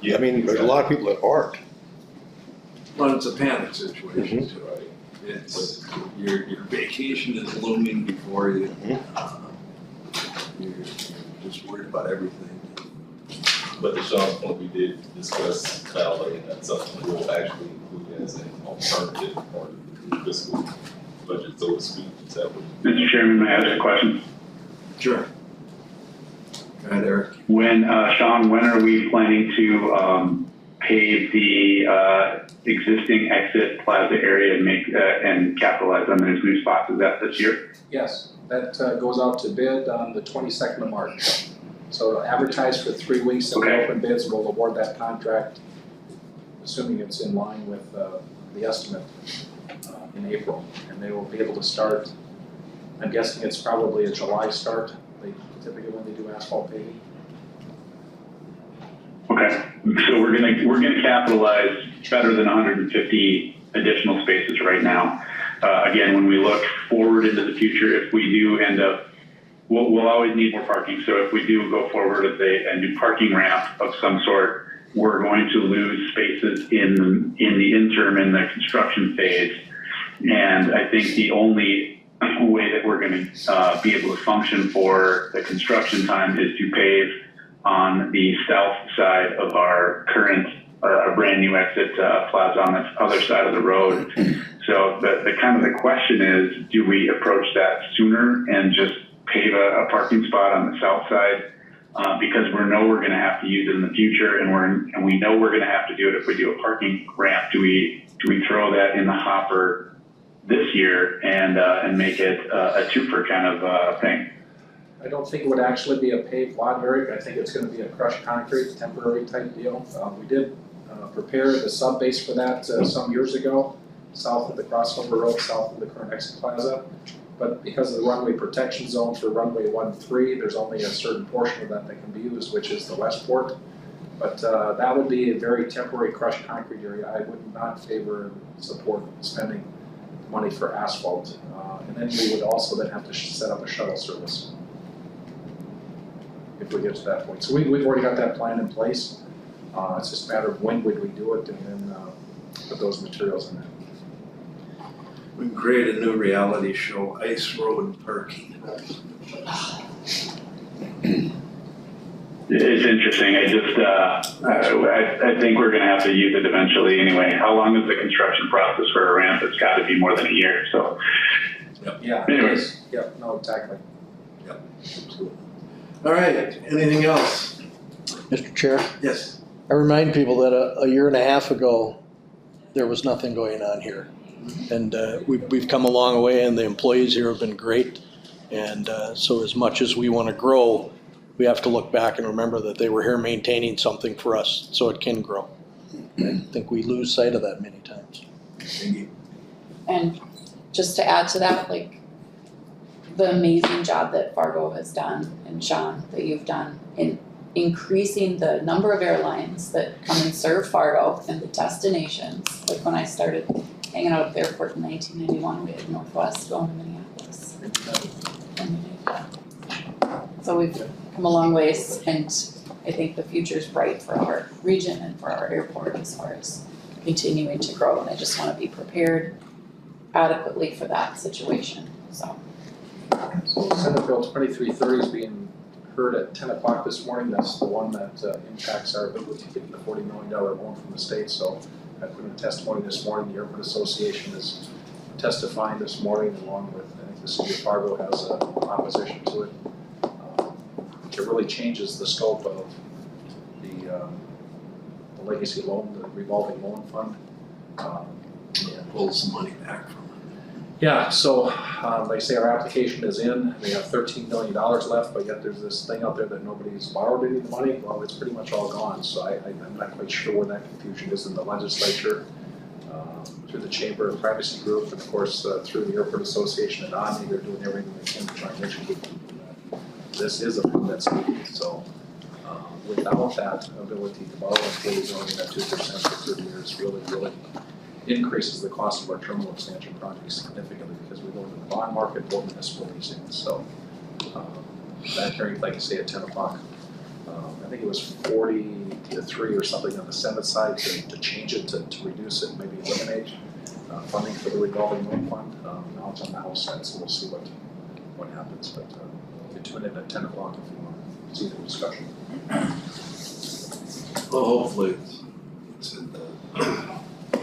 Yeah, I mean, there's a lot of people that aren't. Well, it's a panic situation too, right? It's, your vacation is looming before you. You're just worried about everything. But to Sean's point, we did discuss valet, and that's something we'll actually include as an alternative part of the fiscal budget, so to speak. Is that what? Mr. Chairman, may I ask a question? Sure. Go ahead, Eric. Sean, when are we planning to pave the existing exit plaza area and make and capitalize on those new spots. Is that this year? Yes, that goes out to bid on the 22nd of March. So advertise for 3 weeks and we'll Okay. open bids, we'll award that contract, assuming it's in line with the estimate in April. And they will be able to start, I'm guessing it's probably a July start, they typically when they do asphalt paving. Okay, so we're gonna capitalize better than 150 additional spaces right now. Again, when we look forward into the future, if we do end up, we'll always need more parking. So if we do go forward with a new parking ramp of some sort, we're going to lose spaces in the interim in the construction phase. And I think the only way that we're going to be able to function for the construction time is to pave on the south side of our current brand new exit plaza on the other side of the road. So the kind of the question is, do we approach that sooner and just pave a parking spot on the south side? Because we know we're going to have to use it in the future, and we know we're going to have to do it if we do a parking ramp. Do we throw that in the hopper this year and make it a twofer kind of thing? I don't think it would actually be a paved lot, Eric. I think it's gonna be a crushed concrete, temporary type deal. We did prepare the sub base for that some years ago, south of the crossover road, south of the current exit plaza. But because of the runway protection zone for runway 1-3, there's only a certain portion of that can be used, which is the Westport. But that would be a very temporary crushed concrete area. I would not favor support spending money for asphalt. And then we would also then have to set up a shuttle service if we get to that point. So we've already got that plan in place. It's just a matter of when would we do it and then put those materials in there. We can create a new reality show, Ice Road Parking. It's interesting. I just, I think we're going to have to use it eventually anyway. How long is the construction process for a ramp? It's got to be more than a year. So, Yeah. anyways. Yep, no, exactly. Yep, absolutely. All right, anything else? Mr. Chair, Yes. I remind people that a year and a half ago, there was nothing going on here. And we've come a long way and the employees here have been great. And so as much as we want to grow, we have to look back and remember that they were here maintaining something for us so it can grow. I think we lose sight of that many times. Thank you. And just to add to that, like the amazing job that Fargo has done and Sean, that you've done in increasing the number of airlines that come and serve Fargo and the destinations. Like when I started hanging out at the airport in 1991, we had Northwest going to Minneapolis. So we've come a long ways, and I think the future's bright for our region and for our airport as far as continuing to grow. And I just want to be prepared adequately for that situation, so. So Senate Bill 2330 is being heard at 10 o'clock this morning. That's the one that impacts our ability to get the $40 million loan from the state. So I put in a testimony this morning. The Airport Association is testifying this morning along with, I think the city of Fargo has an opposition to it. It really changes the scope of the legacy loan, the revolving loan fund. Pull some money back from it. Yeah, so like I say, our application is in. They have $13 million left, but yet there's this thing out there that nobody's borrowed any of the money. Well, it's pretty much all gone. So I'm not quite sure where that confusion is in the legislature, through the Chamber of Privacy Group, and of course through the Airport Association and OMNI. They're doing everything they can to try and educate people that this is a fund that's needed. So without that ability to borrow $40 million at 2% for 30 years, really increases the cost of our terminal expansion project significantly because we go into the bond market or municipal leasing. So that hearing, like I say, at 10 o'clock, I think it was 40-3 or something on the Senate side to change it, to reduce it, maybe eliminate funding for the revolving loan fund. Now it's on the House side, so we'll see what happens. But you can tune in at 10 o'clock if you want to see the discussion. Well, hopefully it's in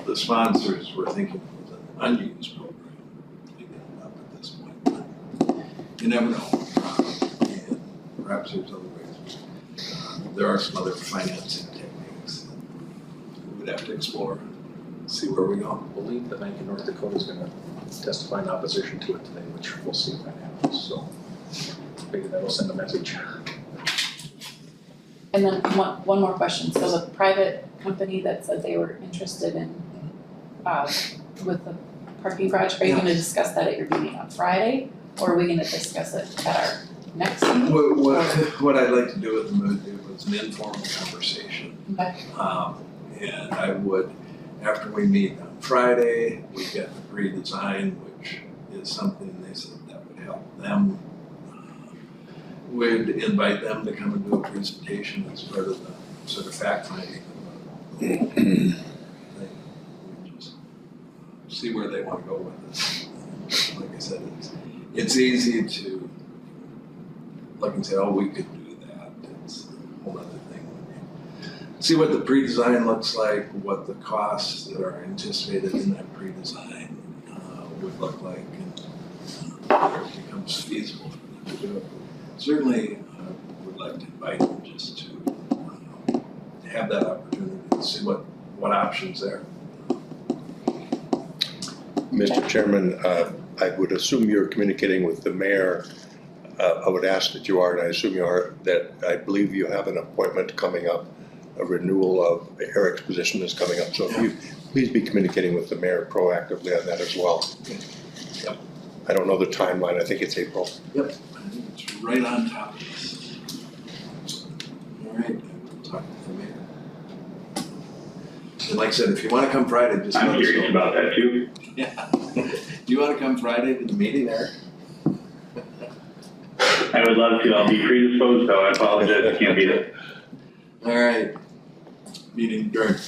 the sponsors were thinking it was an unused program. Maybe not at this point, but you never know. And perhaps there's other ways. There are some other financing techniques we'd have to explore, see where we go. I believe the bank in North Dakota is gonna testify in opposition to it today, which we'll see if that happens, so maybe that'll send a message. And then one more question, so the private company that said they were interested in, with the parking garage, are you gonna discuss that at your meeting on Friday? Or are we gonna discuss it at our next meeting? What I'd like to do with them was an informal conversation. Okay. And I would, after we meet on Friday, we get the pre-design, which is something they said that would help them. We'd invite them to come and do a presentation as part of the sort of fact finding. They just see where they want to go with this. Like I said, it's easy to look and say, oh, we could do that. It's a whole other thing when you see what the pre-design looks like, what the costs that are anticipated in that pre-design would look like, and whether it becomes feasible for them to do it. Certainly, would like to invite them just to have that opportunity to see what options there. Mr. Chairman, I would assume you're communicating with the mayor. I would ask that you are, and I assume you are, that I believe you have an appointment coming up, a renewal of Eric's position is coming up. So if you please be communicating with the mayor proactively on that as well. Yep. I don't know the timeline, I think it's April. Yep, I think it's right on top of this. All right, we'll talk with the mayor. And like I said, if you want to come Friday, just let us know. I'm curious about that too. Yeah. Do you want to come Friday to the meeting there? I would love to. I'll be predisposed though. I apologize. I can't be there. All right. Meeting adjourned.